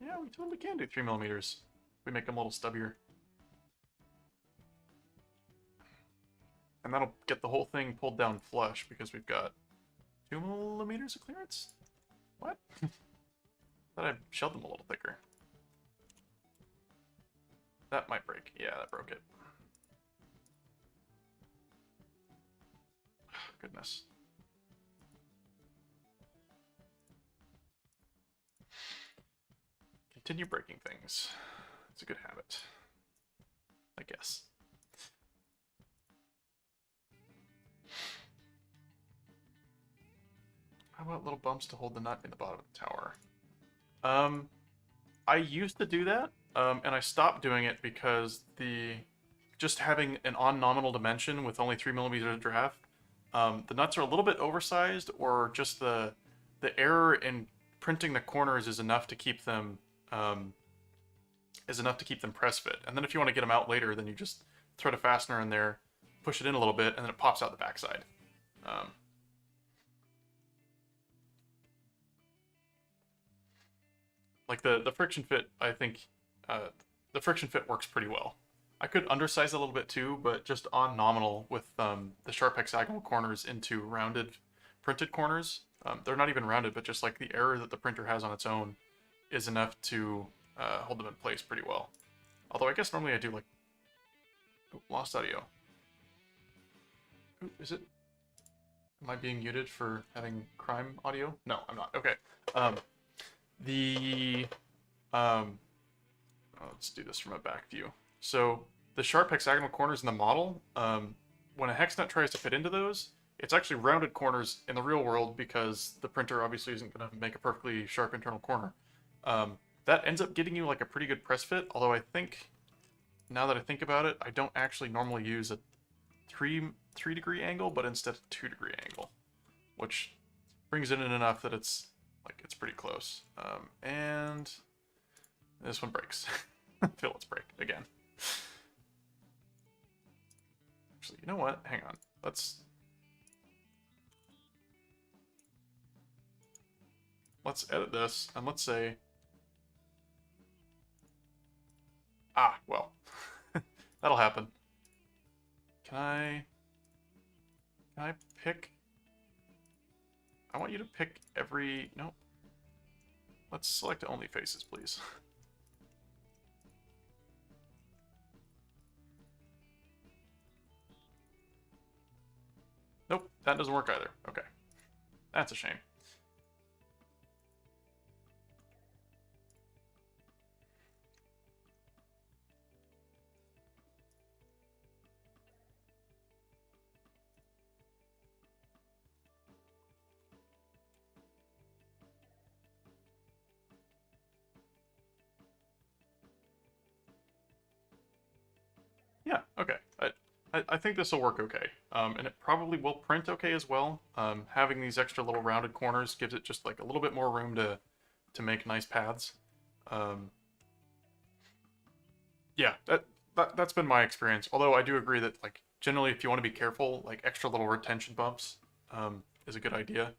Yeah, we totally can do 3 millimeters. We make them a little stubbier. And that'll get the whole thing pulled down flush because we've got 2 millimeters of clearance? What? Thought I shelled them a little thicker. That might break. Yeah, that broke it. Goodness. Continue breaking things. It's a good habit. I guess. How about little bumps to hold the nut in the bottom of the tower? I used to do that, and I stopped doing it because just having an on-nominal dimension with only 3 millimeters of draft, the nuts are a little bit oversized, or just the error in printing the corners is enough to keep them press fit. And then if you want to get them out later, then you just thread a fastener in there, push it in a little bit, and then it pops out the backside. Like the friction fit, I think the friction fit works pretty well. I could undersize it a little bit too, but just on nominal with the sharp hexagonal corners into rounded printed corners. They're not even rounded, but just like the error that the printer has on its own is enough to hold them in place pretty well. Although I guess normally I do like... Oh, lost audio. Ooh, is it? Am I being muted for having crime audio? No, I'm not. Okay. Let's do this from a back view. So the sharp hexagonal corners in the model, when a hex nut tries to fit into those, it's actually rounded corners in the real world because the printer obviously isn't going to make a perfectly sharp internal corner. That ends up getting you like a pretty good press fit, although I think, now that I think about it, I don't actually normally use a 3-degree angle, but instead a 2-degree angle, which brings it in enough that it's pretty close. And this one breaks. Fillets break again. Actually, you know what? Hang on. Let's edit this and let's say, well, that'll happen. Can I pick? I want you to pick every, nope. Let's select only faces, please. Nope, that doesn't work either. Okay. That's a shame. Yeah, okay. I think this will work okay. And it probably will print okay as well. Having these extra little rounded corners gives it just like a little bit more room to make nice paths. Yeah, that's been my experience. Although I do agree that like generally if you want to be careful, like extra little retention bumps is a good idea.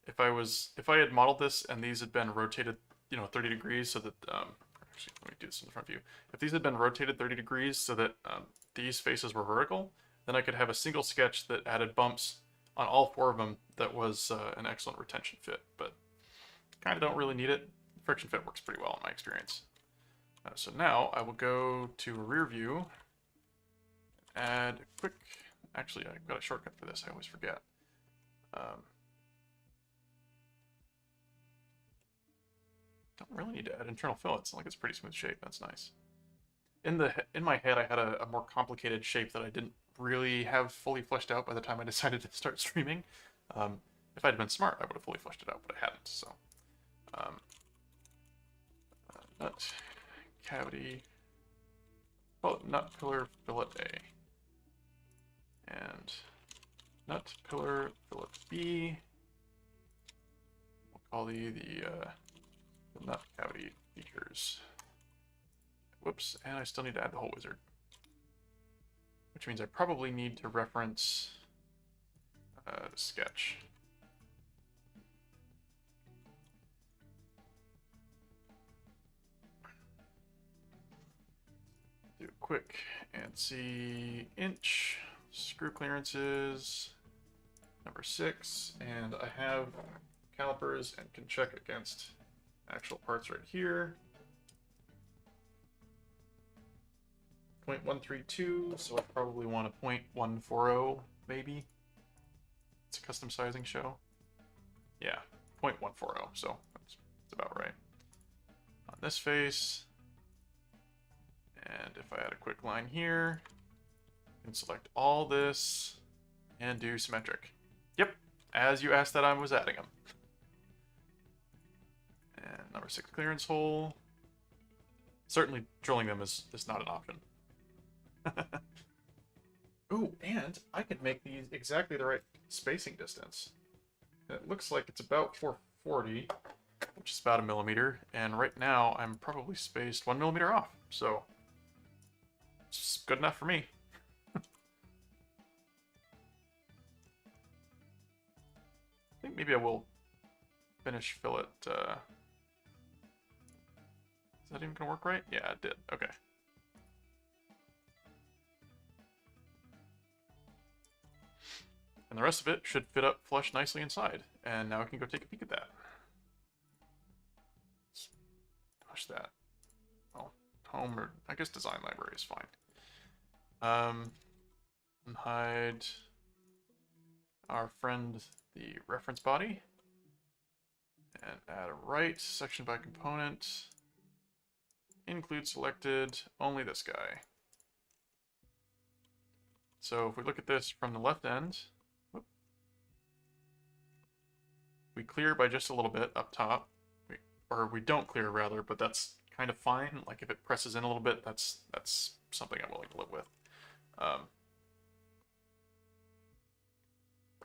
If I had modeled this and these had been rotated, 30 degrees so that actually let me do this in front of you. If these had been rotated 30 degrees so that these faces were vertical, then I could have a single sketch that added bumps on all 4 of them that was an excellent retention fit, but kind of don't really need it. Friction fit works pretty well in my experience. So now I will go to rear view, add a quick, actually I've got a shortcut for this, I always forget. Don't really need to add internal fillets, like it's a pretty smooth shape, that's nice. In my head, I had a more complicated shape that I didn't really have fully fleshed out by the time I decided to start streaming. If I'd been smart, I would have fully fleshed it out, but I hadn't. So, nut cavity, well, nut pillar fillet A, and nut pillar fillet B. We'll call the nut cavity features. Whoops, and I still need to add the whole wizard. Which means I probably need to reference the sketch. Do a quick ANSI inch, screw clearances, number 6, and I have calipers and can check against actual parts right here. 0.132, so I probably want a 0.140, maybe. It's a custom sizing show. Yeah, 0.140, so that's about right. On this face, and if I add a quick line here, I can select all this and do symmetric. Yep, as you asked that I was adding them. And number 6 clearance hole. Certainly drilling them is not an option. Ooh, and I could make these exactly the right spacing distance. It looks like it's about 440, which is about 1 millimeter, and right now I'm probably spaced 1 millimeter off, so it's good enough for me. I think maybe I will finish fillet. Is that even gonna work right? Yeah, it did. Okay. And the rest of it should fit up flush nicely inside. And now I can go take a peek at that. Let's push that. Oh, home or I guess design library is fine. And hide our friend the reference body. And add a right section by component. Include selected, only this guy. So if we look at this from the left end, we clear by just a little bit up top, or we don't clear rather, but that's kind of fine. Like if it presses in a little bit, that's something I'm willing to live with.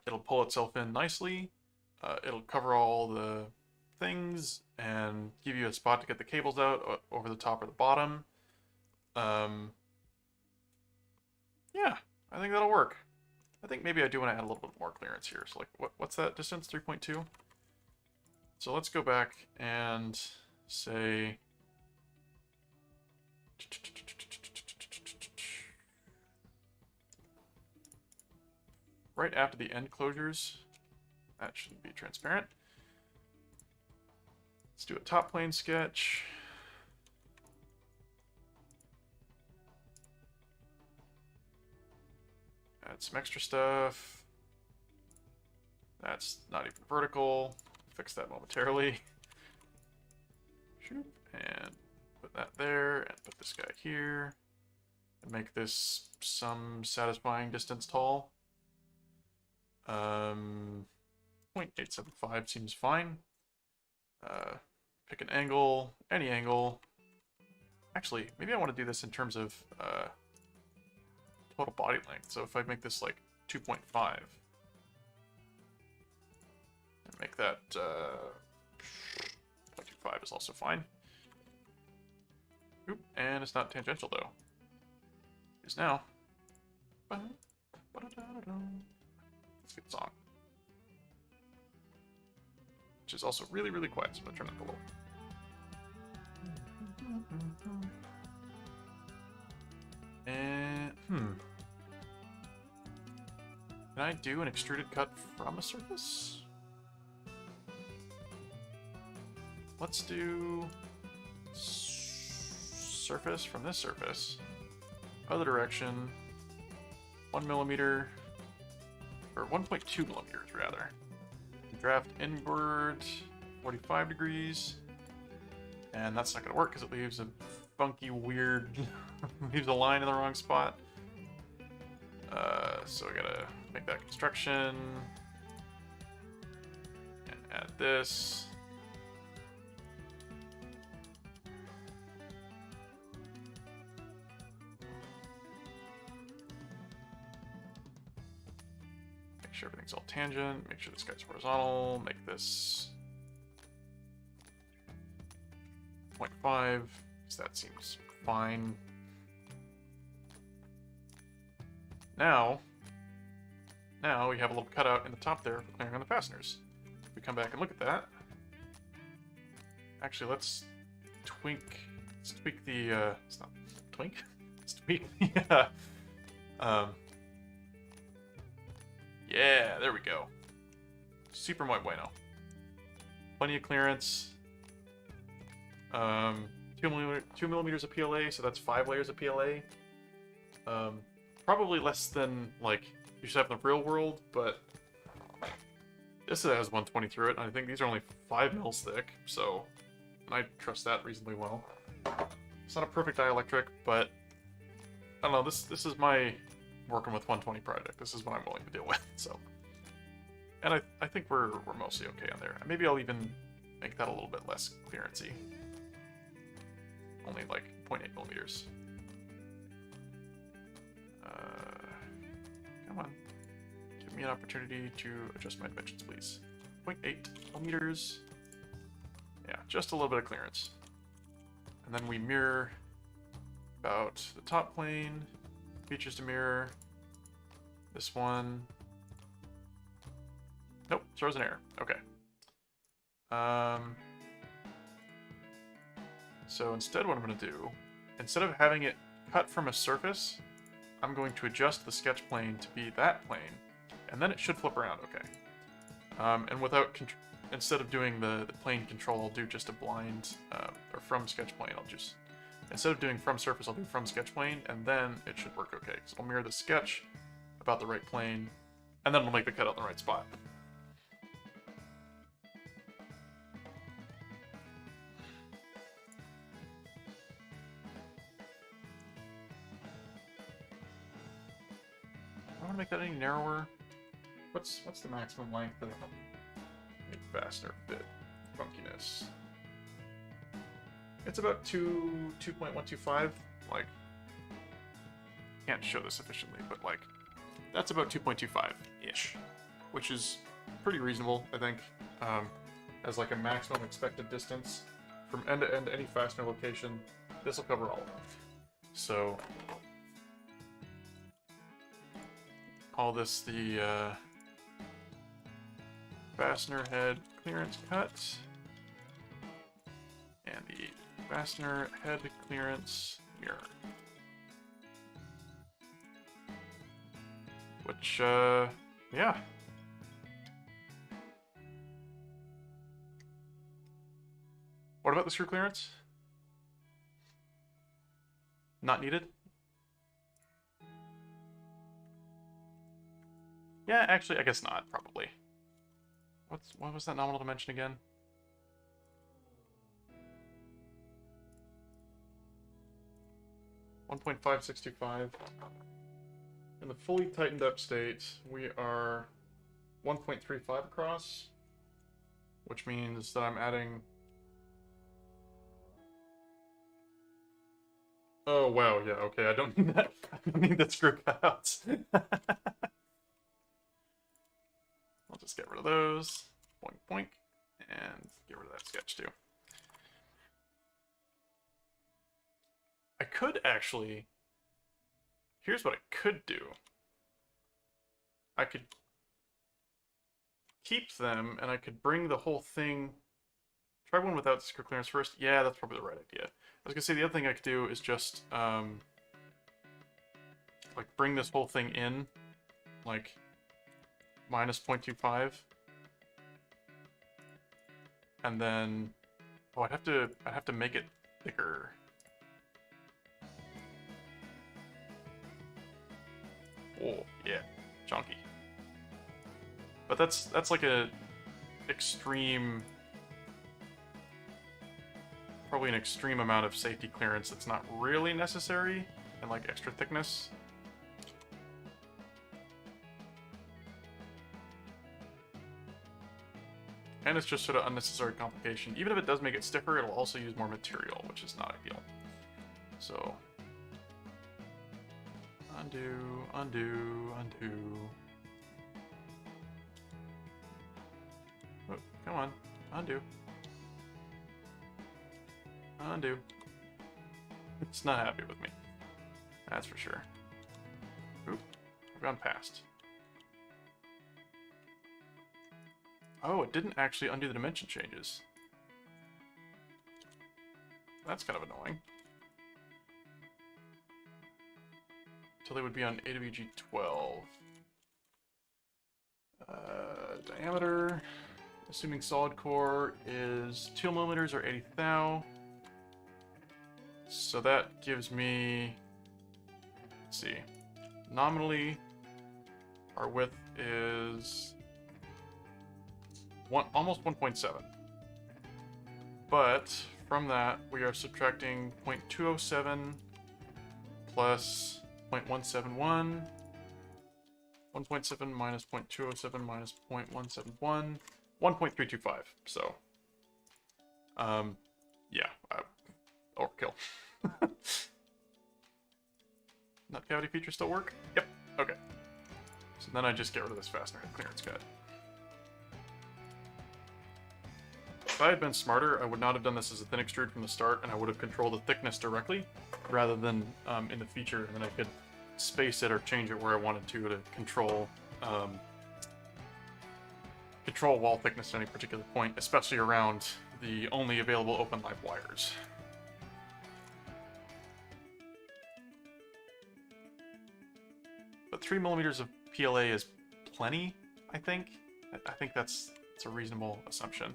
It'll pull itself in nicely. It'll cover all the things and give you a spot to get the cables out over the top or the bottom. Yeah, I think that'll work. I think maybe I do want to add a little bit more clearance here. So like, what's that distance? 3.2? So let's go back and say... right after the end closures, that should be transparent. Let's do a top plane sketch. Add some extra stuff. That's not even vertical. Fix that momentarily. Shoop, and put that there, and put this guy here. And make this some satisfying distance tall. 0.875 seems fine. Pick an angle, any angle. Actually, maybe I want to do this in terms of total body length. So if I make this like 2.5, and make that 0.25 is also fine. Oop, and it's not tangential though. It is now. Let's get the song. Which is also really, really quiet, so I'm gonna turn it up a little. And, Can I do an extruded cut from a surface? Let's do surface from this surface. Other direction. 1 millimeter, or 1.2 millimeters rather. Draft inward 45 degrees. And that's not going to work because it leaves a funky, weird, leaves a line in the wrong spot. So I gotta make that construction. And add this. Make sure everything's all tangent. Make sure this guy's horizontal. Make this 0.5, because that seems fine. Now we have a little cutout in the top there for clearing on the fasteners. If we come back and look at that, actually let's tweak the, it's not twink, let's tweak the, yeah, there we go. Super muy bueno. Plenty of clearance. 2 millimeters of PLA, so that's 5 layers of PLA. Probably less than like you should have in the real world, but this has 120 through it, and I think these are only 5 mils thick, so I trust that reasonably well. It's not a perfect dielectric, but I don't know. This is my working with 120 project. This is what I'm willing to deal with. So, and I think we're mostly okay on there. Maybe I'll even make that a little bit less clearancy. Only like 0.8 millimeters. Come on. Give me an opportunity to adjust my dimensions, please. 0.8 millimeters. Yeah, just a little bit of clearance. And then we mirror about the top plane. Features to mirror. This one. Nope, throws an error. Okay. So instead what I'm going to do, instead of having it cut from a surface, I'm going to adjust the sketch plane to be that plane, and then it should flip around okay. And without, instead of doing the plane control, I'll do just a blind, or from sketch plane, I'll just, instead of doing from surface, I'll do from sketch plane, and then it should work okay. So I'll mirror the sketch about the right plane, and then it'll make the cutout in the right spot. I want to make that any narrower. What's the maximum length of a fastener bit funkiness? It's about 2.125. Like, can't show this efficiently, but like, that's about 2.25-ish, which is pretty reasonable, I think, as like a maximum expected distance from end to end any fastener location. This will cover all of them. So, call this the fastener head clearance cut, and the fastener head clearance mirror. Which, yeah. What about the screw clearance? Not needed? Yeah, actually, I guess not, probably. What was that nominal dimension again? .5625. In the fully tightened up state, we are 1.35 across, which means that I'm adding... Oh, wow, yeah, okay, I don't need that. I don't need that screw cutouts. I'll just get rid of those. Boink, boink. And get rid of that sketch, too. I could actually... Here's what I could do. I could keep them, and I could bring the whole thing... Try one without the screw clearance first. Yeah, that's probably the right idea. I was gonna say the other thing I could do is just, like, bring this whole thing in, like, minus 0.25. And then... Oh, I'd have to make it thicker. Oh, yeah. Chunky. But that's like a extreme... Probably an extreme amount of safety clearance that's not really necessary, and like extra thickness. And it's just sort of unnecessary complication. Even if it does make it stiffer, it'll also use more material, which is not ideal. So... Undo, undo, undo. Oh, come on, undo. Undo. It's not happy with me. That's for sure. Oop, I've gone past. Oh, it didn't actually undo the dimension changes. That's kind of annoying. So they would be on AWG 12. Diameter, assuming solid core, is 2 millimeters or 80 thou. So that gives me, let's see, nominally our width is almost 1.7. But from that, we are subtracting 0.207 plus 0.171, 1.7 minus 0.207 minus 0.171, 1.325. So, yeah, overkill. Nut cavity features still work? Yep, okay. So then I just get rid of this fastener clearance cut. If I had been smarter, I would not have done this as a thin extrude from the start, and I would have controlled the thickness directly, rather than in the feature, and then I could space it or change it where I wanted to control control wall thickness at any particular point, especially around the only available open live wires. But 3 millimeters of PLA is plenty, I think. I think that's a reasonable assumption.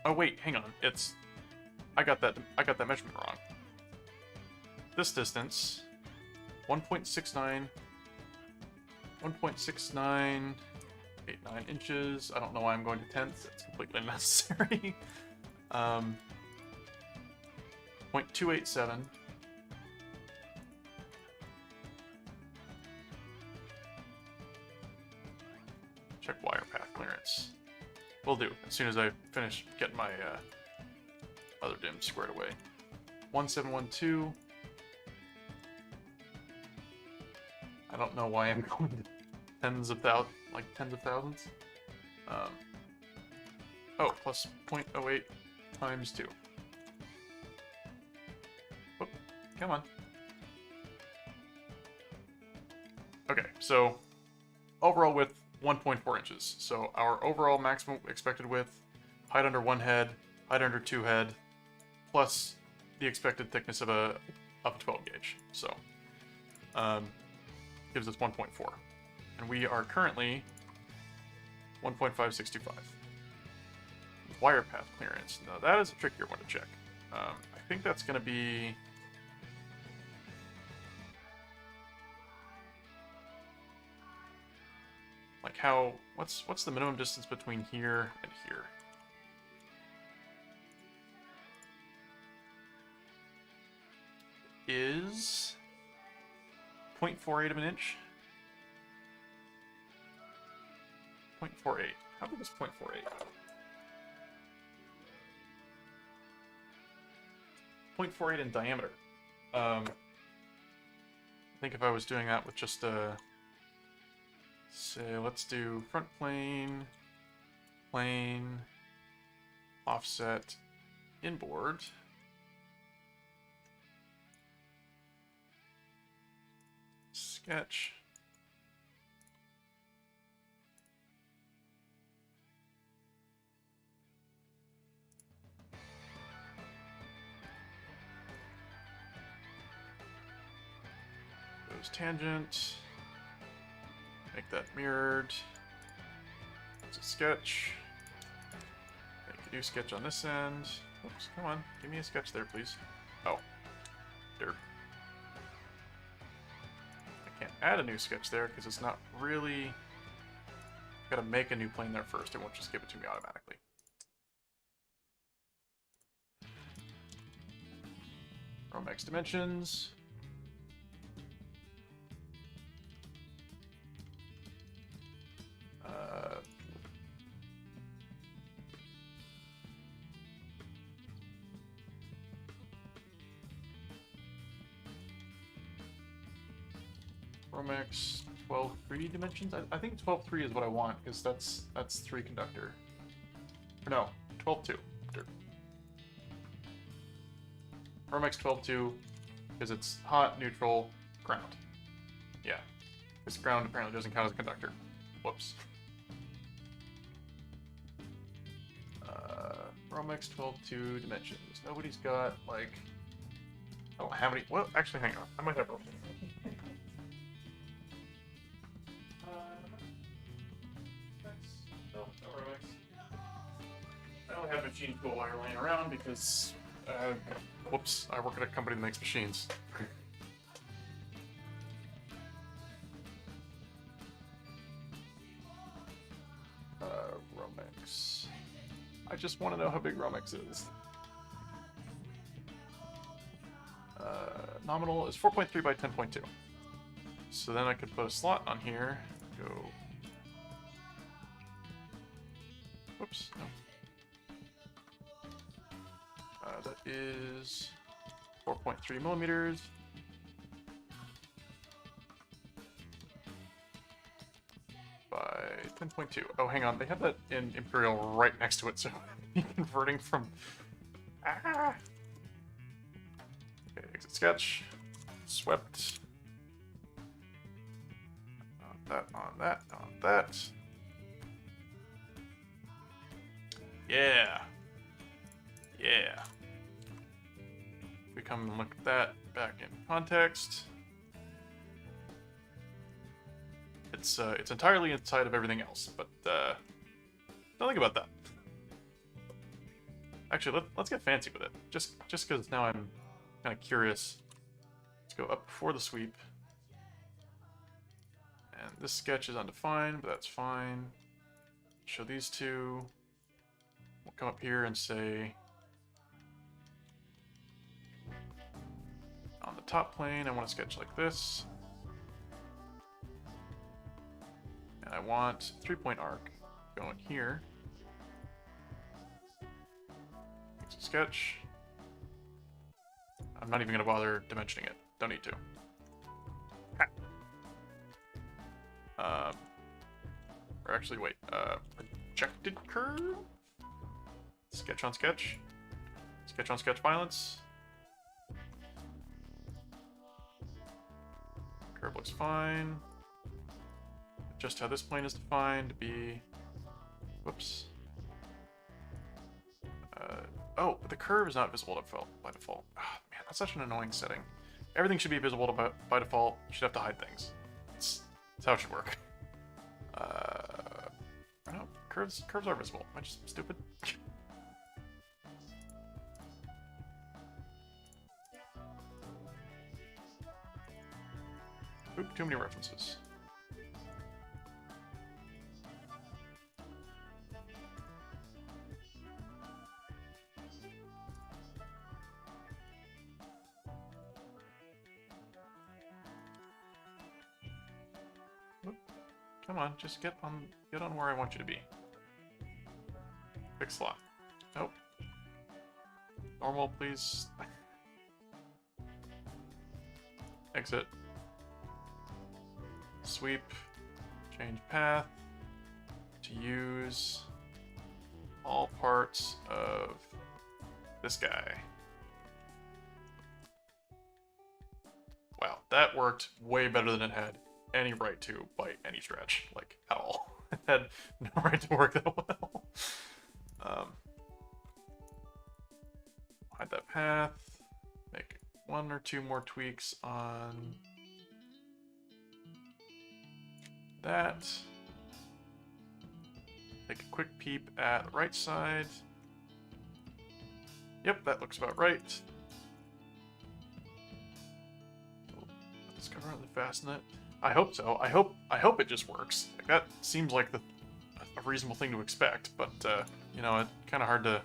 Oh wait, hang on. I got that measurement wrong. This distance, 1.69 1.6989 inches. I don't know why I'm going to tenths. It's completely unnecessary. 0.287 check wire path clearance. Will do, as soon as I finish getting my other DIMMs squared away. 1712. I don't know why I'm going to tens of thousands. Oh, plus 0.08 times 2. Whoop, come on. Okay, so overall width 1.4 inches. So our overall maximum expected width, height under one head, height under two head, plus the expected thickness of a 12 gauge. So gives us 1.4. And we are currently 1.565. Wire path clearance. Now that is a trickier one to check. I think that's going to be... like how... What's the minimum distance between here and here? Is 0.48 of an inch? 0.48. How big is 0.48? 0.48 in diameter. I think if I was doing that with just a... say, let's do front plane, plane, offset, inboard. Sketch. Goes tangent. Make that mirrored. It's a sketch. Make a new sketch on this end. Oops, come on. Give me a sketch there, please. Oh. Derp. I can't add a new sketch there because it's not really... Gotta make a new plane there first. It won't just give it to me automatically. Romex dimensions. Romex 12.3 dimensions? I think 12.3 is what I want, because that's 3 conductor. Or no, 12.2. Romex 12.2, because it's hot, neutral, ground. Yeah, this ground apparently doesn't count as a conductor. Whoops. Romex 12.2 dimensions. Nobody's got, like... Oh, how many... Well, actually, hang on. I might have... I only have machine tool wire laying around because, whoops, I work at a company that makes machines. Romex. I just want to know how big Romex is. Nominal is 4.3 by 10.2. So then I could put a slot on here. Go. Whoops, no. That is 4.3 millimeters. By 10.2. Oh, hang on. They have that in Imperial right next to it, so I'm converting from... Ah! Okay, exit sketch. Swept. On that. Yeah. Yeah. We come and look at that back in context. It's entirely inside of everything else, but nothing about that. Actually, let's get fancy with it. Just because now I'm kind of curious. Let's go up before the sweep. And this sketch is undefined, but that's fine. Show these two. We'll come up here and say on the top plane, I want to sketch like this. And I want 3-point arc going here. It's a sketch. I'm not even going to bother dimensioning it. Don't need to. Or actually, wait. Projected curve? Sketch on sketch. Sketch on sketch violence. Curve looks fine. Just how this plane is defined to be... Whoops. Oh, but the curve is not visible by default. Oh, man, that's such an annoying setting. Everything should be visible by default. You should have to hide things. That's how it should work. I don't know. Curves are visible. Am I just stupid? Oop, too many references. Come on, just get on where I want you to be. Big slot. Nope. Normal, please. Exit. Sweep. Change path. To use all parts of this guy. Wow, that worked way better than it had any right to by any stretch, like at all. It had no right to work that well. Hide that path. Make 1 or 2 more tweaks on that. Take a quick peep at the right side. Yep, that looks about right. Let's currently fasten it. I hope so. I hope it just works. Like, that seems like a reasonable thing to expect, but you know, it's kind of hard to.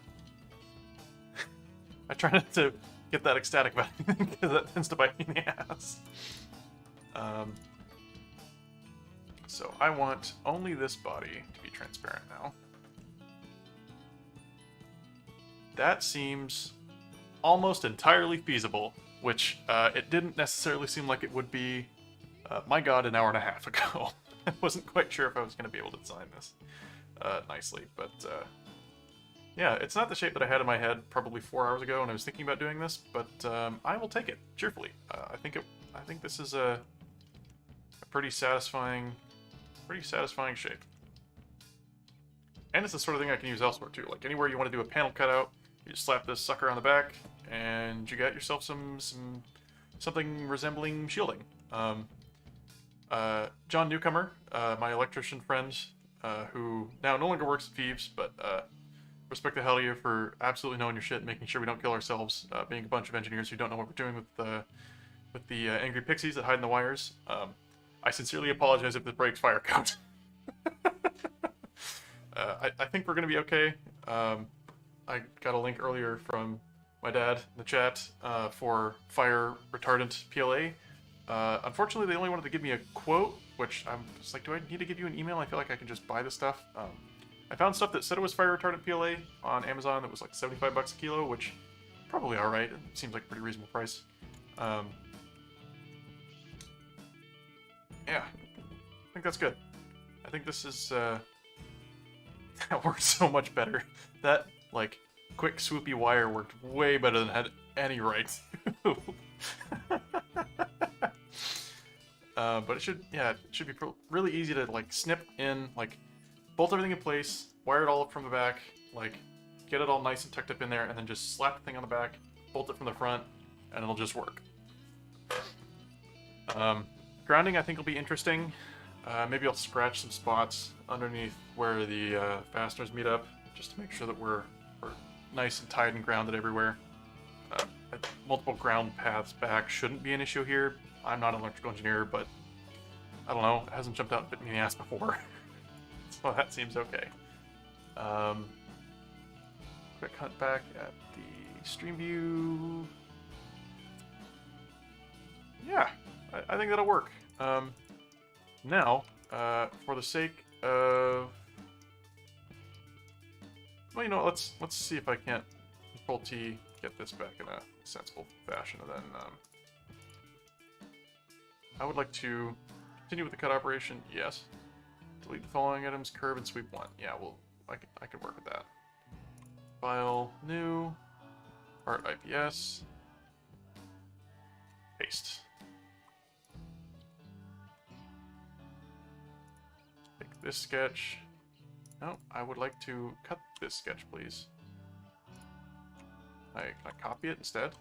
I try not to get that ecstatic about anything because that tends to bite me in the ass. So I want only this body to be transparent now. That seems almost entirely feasible, which it didn't necessarily seem like it would be. My god, an hour and a half ago. I wasn't quite sure if I was going to be able to design this nicely, but yeah, it's not the shape that I had in my head probably 4 hours ago when I was thinking about doing this, but I will take it cheerfully. I think this is a pretty satisfying shape, and it's the sort of thing I can use elsewhere too. Like anywhere you want to do a panel cutout, you just slap this sucker on the back, and you got yourself something resembling shielding. John Newcomer, my electrician friend, who now no longer works at Thieves, but respect the hell to you for absolutely knowing your shit and making sure we don't kill ourselves, being a bunch of engineers who don't know what we're doing with the angry pixies that hide in the wires. I sincerely apologize if this breaks fire count. I think we're going to be okay. I got a link earlier from my dad in the chat for fire retardant PLA. Unfortunately, they only wanted to give me a quote, which I'm just like, do I need to give you an email? I feel like I can just buy the stuff. I found stuff that said it was fire retardant PLA on Amazon that was like 75 bucks a kilo, which probably all right. It seems like a pretty reasonable price. Yeah, I think that's good. I think this is that worked so much better. That like quick swoopy wire worked way better than it had any right to. But it should be really easy to like snip in, like bolt everything in place, wire it all up from the back, like get it all nice and tucked up in there, and then just slap the thing on the back, bolt it from the front, and it'll just work. Grounding I think will be interesting. Maybe I'll scratch some spots underneath where the fasteners meet up, just to make sure that we're nice and tight and grounded everywhere. Multiple ground paths back shouldn't be an issue here. I'm not an electrical engineer, but I don't know, it hasn't jumped out and bit me in the ass before. So that seems okay. Quick hunt back at the stream view. Yeah, I think that'll work. Now, for the sake of... Well, you know what, let's see if I can't Control-T, get this back in a sensible fashion, and then I would like to continue with the cut operation, yes. Delete the following items, curve and sweep 1. Yeah, well, I can work with that. File, new, part IPS, paste. Take this sketch. No, I would like to cut this sketch, please. Can I copy it instead?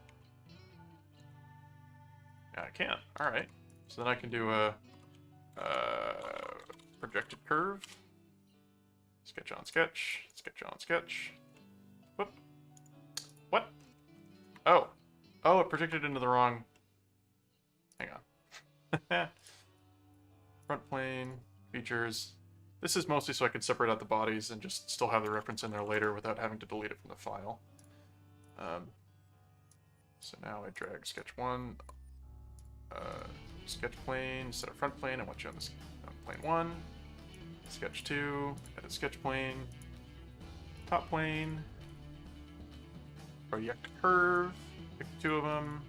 Yeah, I can. Alright. So then I can do a projected curve. Sketch on sketch. Sketch on sketch. Whoop. What? Oh. Oh, it projected into the wrong... Hang on. Front plane. Features. This is mostly so I can separate out the bodies and just still have the reference in there later without having to delete it from the file. So now I drag sketch 1, sketch plane instead of front plane. I want you on this plane 1. Sketch 2, edit sketch plane, top plane, project curve, pick 2 of them,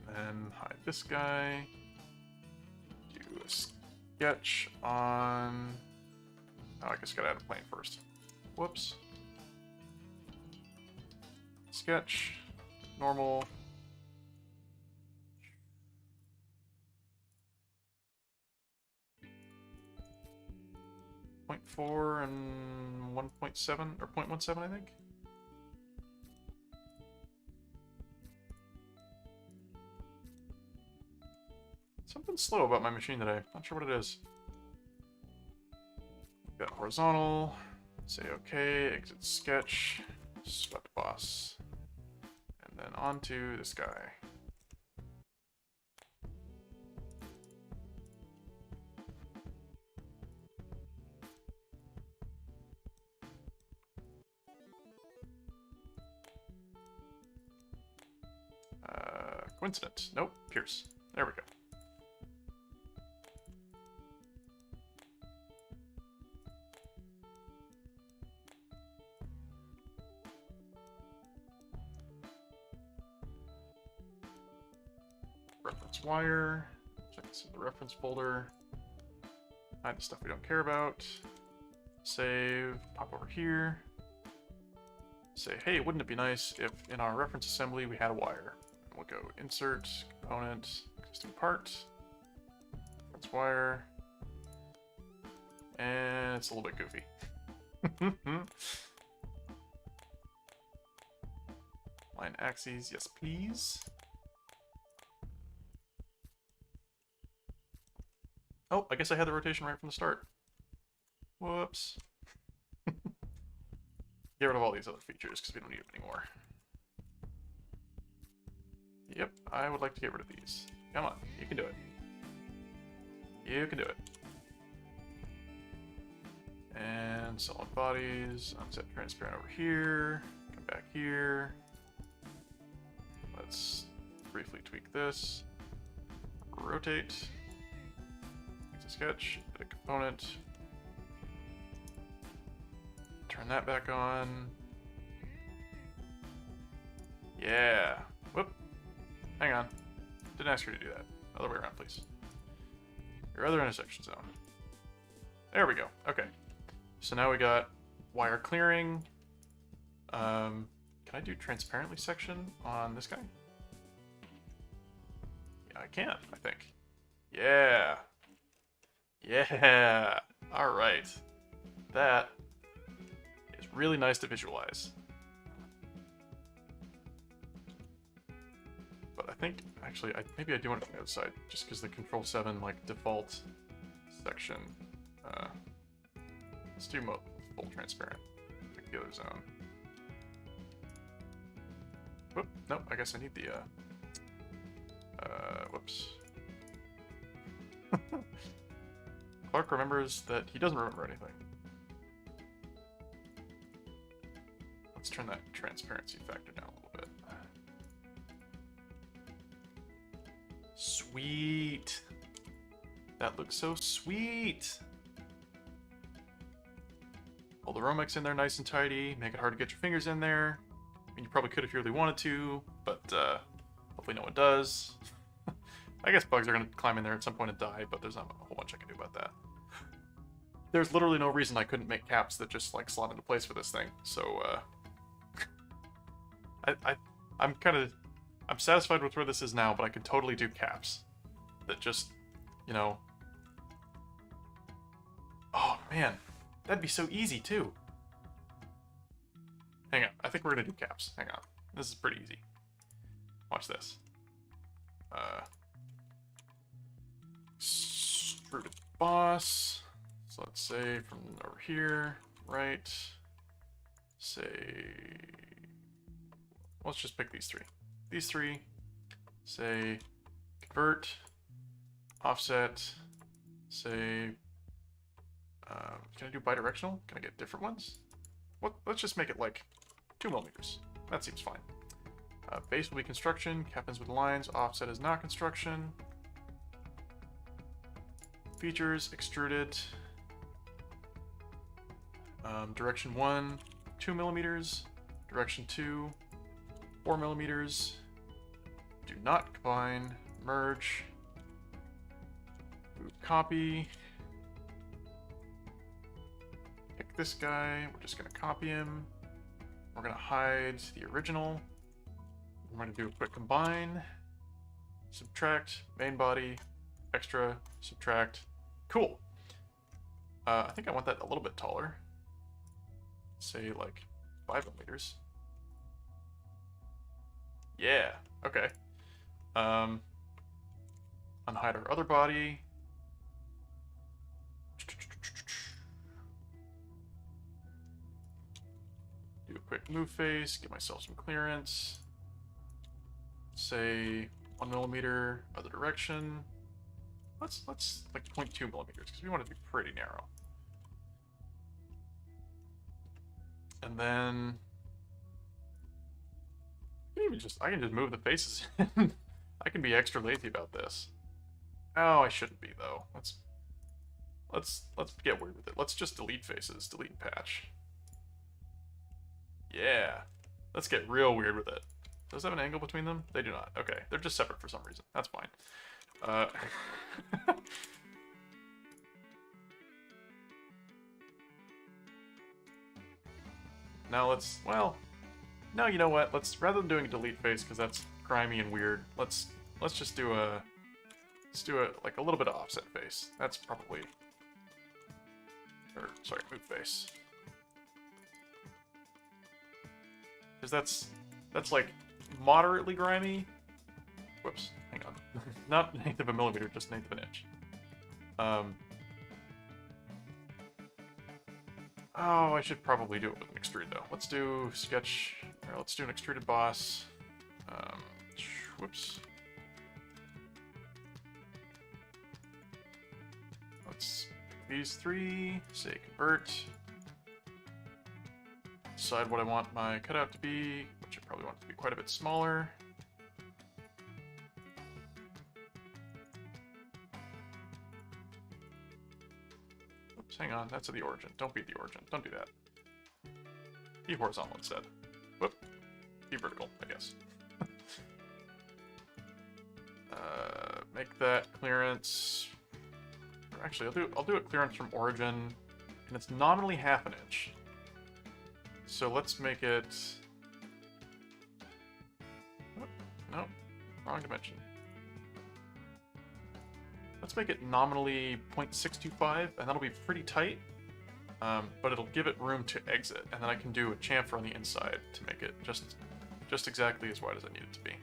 and then hide this guy. Do a sketch on. Oh, I guess I gotta add a plane first. Whoops. Sketch, normal. .4 and 1.7 or 0.17, I think. Something's slow about my machine today. Not sure what it is. Got horizontal. Say OK. Exit sketch. Select boss. And then onto this guy. Coincidence. Nope. Pierce. There we go. Reference wire. Check this in the reference folder. Hide the stuff we don't care about. Save. Pop over here. Say, hey, wouldn't it be nice if in our reference assembly we had a wire? And we'll go insert, component, existing part, reference wire, and it's a little bit goofy. Line axes, yes please. Oh, I guess I had the rotation right from the start. Whoops. Get rid of all these other features because we don't need them anymore. Yep, I would like to get rid of these. Come on, you can do it. You can do it. And solid bodies, unset transparent over here. Come back here. Let's briefly tweak this. Rotate. It's a sketch, edit component. Turn that back on. Yeah. Whoop. Hang on. Didn't ask you to do that. Other way around, please. Your other intersection zone. There we go. Okay. So now we got wire clearing. Can I do transparently section on this guy? Yeah, I can, I think. Yeah. Yeah. All right. That is really nice to visualize. But I think, actually, maybe I do want it from the other side, just because the Control 7 like default section. Let's do full transparent. Pick the other zone. Whoop, nope, I guess I need the, whoops. Clark remembers that he doesn't remember anything. Let's turn that transparency factor down a little bit. Sweet. That looks so sweet. All the Romex in there nice and tidy. Make it hard to get your fingers in there. I mean, you probably could if you really wanted to, but hopefully no one does. I guess bugs are going to climb in there at some point and die, but there's not a whole bunch I can do about that. There's literally no reason I couldn't make caps that just like slot into place for this thing. So I'm satisfied with where this is now, but I could totally do caps that just, you know. Oh man, that'd be so easy too. Hang on, I think we're gonna do caps. Hang on, this is pretty easy. Watch this. Extruded boss. So let's say from over here, right, say, let's just pick these three. These three, say, convert, offset, say, can I do bidirectional? Can I get different ones? What? Let's just make it like 2 millimeters. That seems fine. Base will be construction, cap ends with lines, offset is not construction. Features, extruded. Direction 1, 2 millimeters. Direction 2, 4 millimeters. Do not combine. Merge. Move copy. Pick this guy. We're just going to copy him. We're going to hide the original. We're going to do a quick combine. Subtract. Main body. Extra. Subtract. Cool. I think I want that a little bit taller. Say like 5 millimeters. Yeah, okay. Unhide our other body. Do a quick move face, give myself some clearance. Say 1 millimeter, other direction. Let's like 0.2 millimeters because we want it to be pretty narrow. And then I can just move the faces in. I can be extra lazy about this. Oh, I shouldn't be though. Let's get weird with it. Let's just delete faces, delete and patch. Yeah. Let's get real weird with it. Does it have an angle between them? They do not. Okay, they're just separate for some reason. That's fine. Now let's, well, no, you know what? Let's, rather than doing a delete face because that's grimy and weird, let's just do a, like a little bit of offset face. That's probably, or sorry, move face. Because that's like moderately grimy. Whoops, hang on. Not 1/8 of a millimeter, just 1/8 of an inch. Oh, I should probably do it with an extrude though. Let's do sketch, or let's do an extruded boss. Whoops. Let's pick these three, say convert. Decide what I want my cutout to be, which I probably want it to be quite a bit smaller. Oops, hang on, that's at the origin. Don't be the origin. Don't do that. Be horizontal instead. Whoop. Be vertical, I guess. Make that clearance. Actually, I'll do a clearance from origin, and it's nominally 1/2 inch. So let's make it. Oh, no, wrong dimension. Let's make it nominally 0.625, and that'll be pretty tight, but it'll give it room to exit, and then I can do a chamfer on the inside to make it just exactly as wide as I need it to be.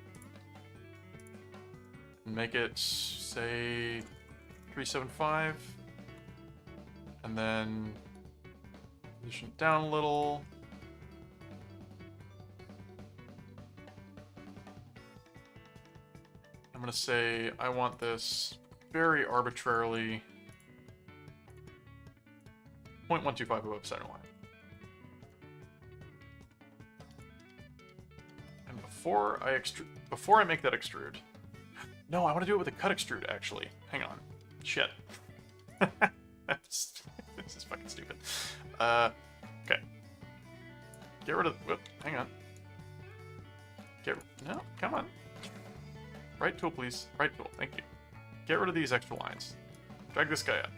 And make it, say, 375, and then position it down a little. I'm gonna say I want this very arbitrarily 0.125 above center line. And before I make that extrude, no, I want to do it with a cut extrude actually. Hang on. Shit. This is fucking stupid. Okay. Get rid of... Whoop, hang on. No, come on. Right tool, please. Right tool, thank you. Get rid of these extra lines. Drag this guy up.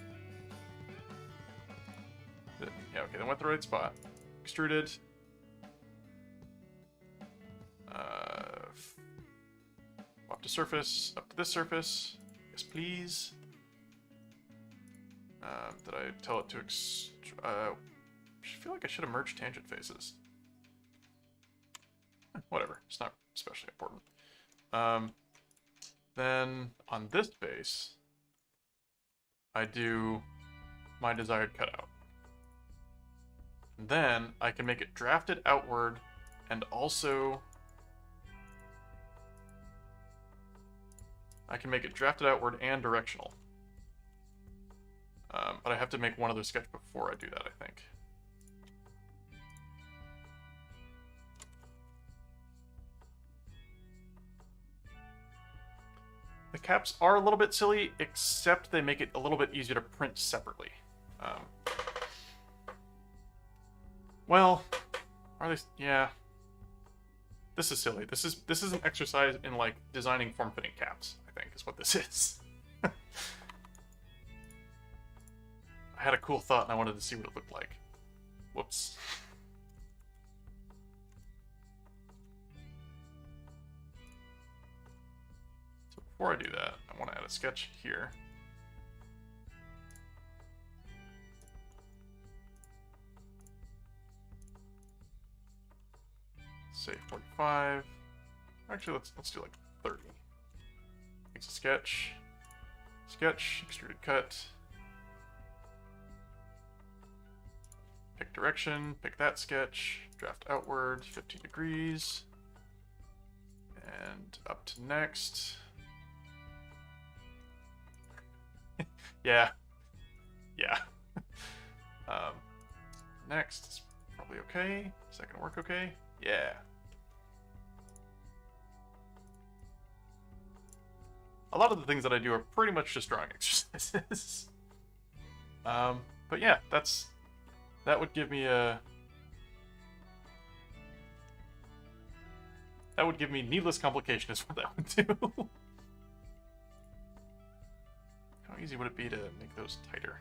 Yeah, okay, that went the right spot. Extruded. Up to surface. Up to this surface. Yes, please. Did I tell it to I feel like I should have merged tangent faces. Whatever, it's not especially important. Then on this face, I do my desired cutout. And then I can make it drafted outward and also I can make it drafted outward and directional. But I have to make one other sketch before I do that, I think. The caps are a little bit silly, except they make it a little bit easier to print separately. Well, are they? Yeah. This is silly. This is an exercise in like designing form-fitting caps, I think, is what this is. I had a cool thought and I wanted to see what it looked like. Whoops. So before I do that, I want to add a sketch here. Say 45. Actually, let's do like 30. Makes a sketch. Sketch, extruded cut. Pick direction, pick that sketch, draft outward, 15 degrees, and up to next. Yeah. Next is probably okay. Is that gonna work okay? Yeah. A lot of the things that I do are pretty much just drawing exercises. But yeah, that would give me needless complication is what that would do. How easy would it be to make those tighter?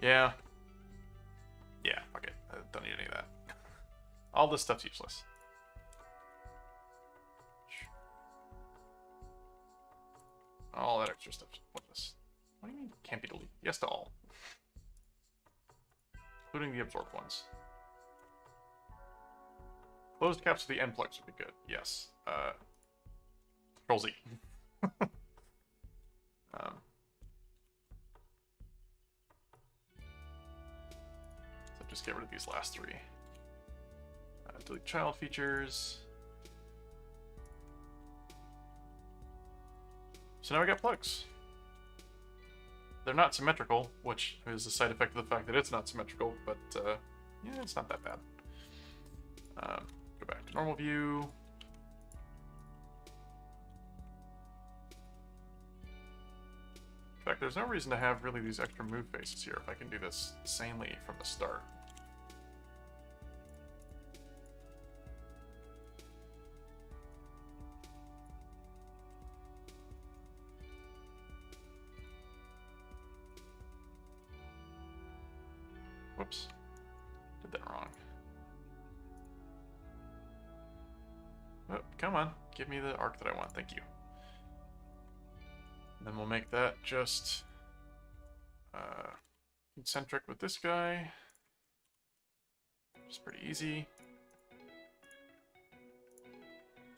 Yeah. Yeah, fuck it. I don't need any of that. All this stuff's useless. All that extra stuff. Pointless. What do you mean can't be deleted? Yes to all. Including the absorbed ones. Closed caps for the end plugs would be good. Yes. Control Z. So just get rid of these last three. Delete child features. So now we got plugs. They're not symmetrical, which is a side effect of the fact that it's not symmetrical, but yeah, it's not that bad. Go back to normal view. In fact, there's no reason to have really these extra move faces here if I can do this sanely from the start. Whoops. Did that wrong. Oh, come on. Give me the arc that I want. Thank you. And then we'll make that just concentric with this guy. It's pretty easy.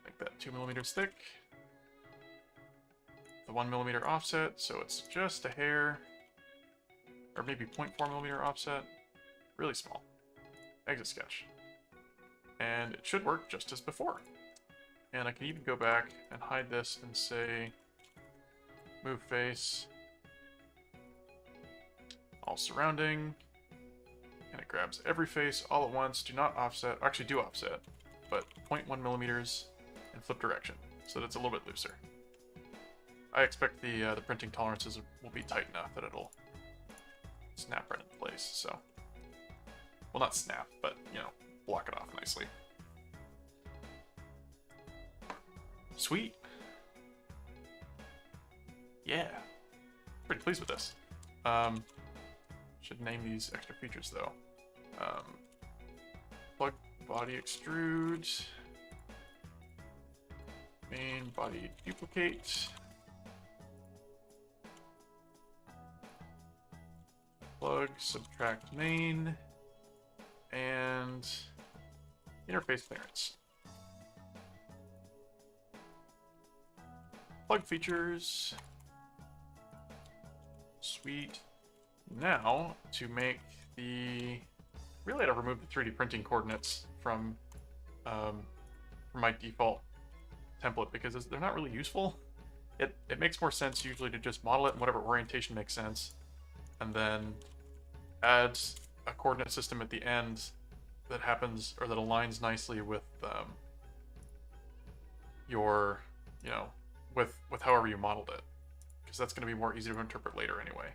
Make that 2mm thick. The 1mm offset, so it's just a hair. Or maybe 0.4mm offset. Really small. Exit sketch. And it should work just as before. And I can even go back and hide this and say move face, all surrounding, and it grabs every face all at once. Do not offset, actually do offset, but 0.1 millimeters in flip direction, so that it's a little bit looser. I expect the printing tolerances will be tight enough that it'll snap right into place, so... Well, not snap, but, you know, block it off nicely. Sweet! Yeah! Pretty pleased with this. Should name these extra features, though. Plug body extrude. Main body duplicate. Plug subtract main. And interface clearance. Plug features. Sweet. Now, to make the... Really, I'd remove the 3D printing coordinates from my default template because they're not really useful. It makes more sense usually to just model it in whatever orientation makes sense, and then add a coordinate system at the end that happens, or that aligns nicely with your, you know, with however you modeled it, because that's going to be more easy to interpret later anyway.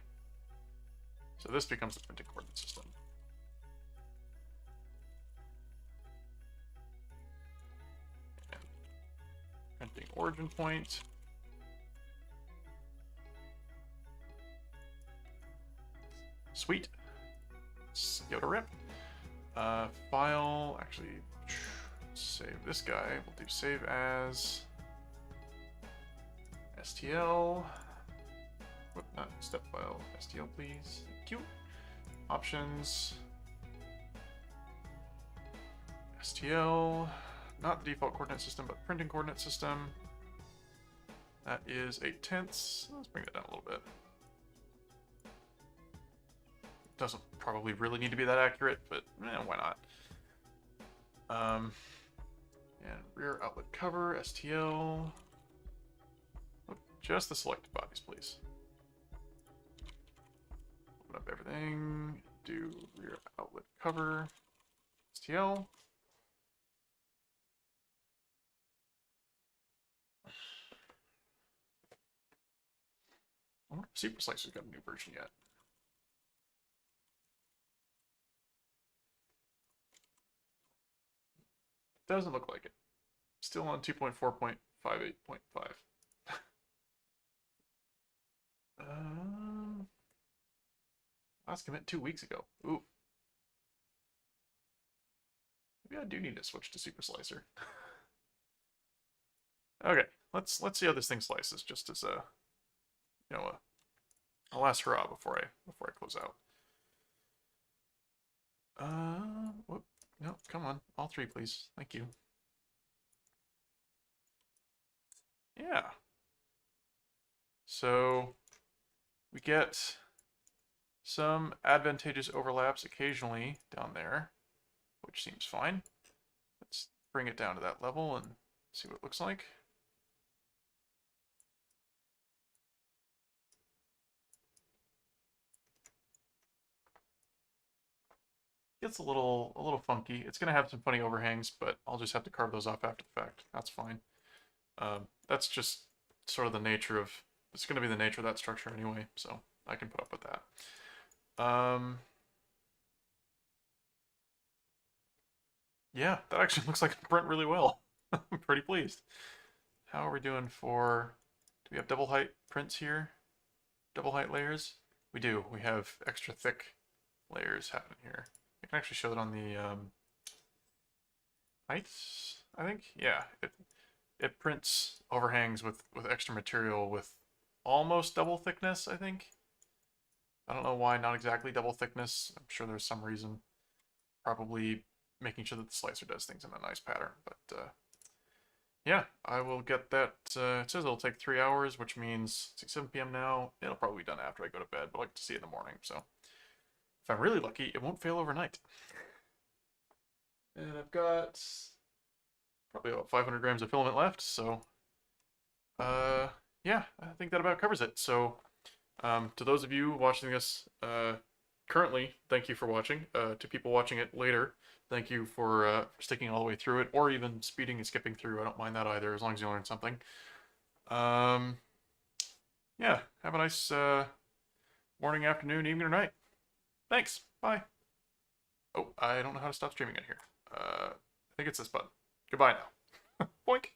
So this becomes the printing coordinate system. And printing origin point. Sweet. Go to rip. File, actually, save this guy. We'll do save as STL. Whoop, not step file. STL, please. Thank you. Options. STL. Not the default coordinate system, but printing coordinate system. That is 8/10. Let's bring that down a little bit. Doesn't probably really need to be that accurate, but why not? And rear outlet cover, STL. Just the selected bodies, please. Open up everything. Do rear outlet cover, STL. I wonder if Super Slicer's got a new version yet. Doesn't look like it. Still on 2.4.58.5. Last commit 2 weeks ago. Ooh. Maybe I do need to switch to Super Slicer. Okay, let's see how this thing slices, just as a, you know, a last hurrah before I close out. Whoop. No, come on. All three, please. Thank you. Yeah. So, we get some advantageous overlaps occasionally down there, which seems fine. Let's bring it down to that level and see what it looks like. Gets a little funky. It's gonna have some funny overhangs, but I'll just have to carve those off after the fact. That's fine. That's just sort of the nature of, it's gonna be the nature of that structure anyway, so I can put up with that. Yeah, that actually looks like it burnt really well. I'm pretty pleased. How are we doing for, do we have double height prints here? Double height layers? We do. We have extra thick layers happening here. I can actually show that on the heights, I think. Yeah, it prints overhangs with extra material with almost double thickness, I think. I don't know why not exactly double thickness. I'm sure there's some reason. Probably making sure that the slicer does things in a nice pattern. But yeah, I will get that. It says it'll take 3 hours, which means it's 7 p.m. now. It'll probably be done after I go to bed, but I like to see it in the morning. So if I'm really lucky, it won't fail overnight. And I've got probably about 500 grams of filament left, so yeah, I think that about covers it. So to those of you watching this currently, thank you for watching. To people watching it later, thank you for sticking all the way through it, or even speeding and skipping through. I don't mind that either, as long as you learn something. Yeah, have a nice morning, afternoon, evening, or night. Thanks. Bye. Oh, I don't know how to stop streaming in here. I think it's this button. Goodbye now. Boink.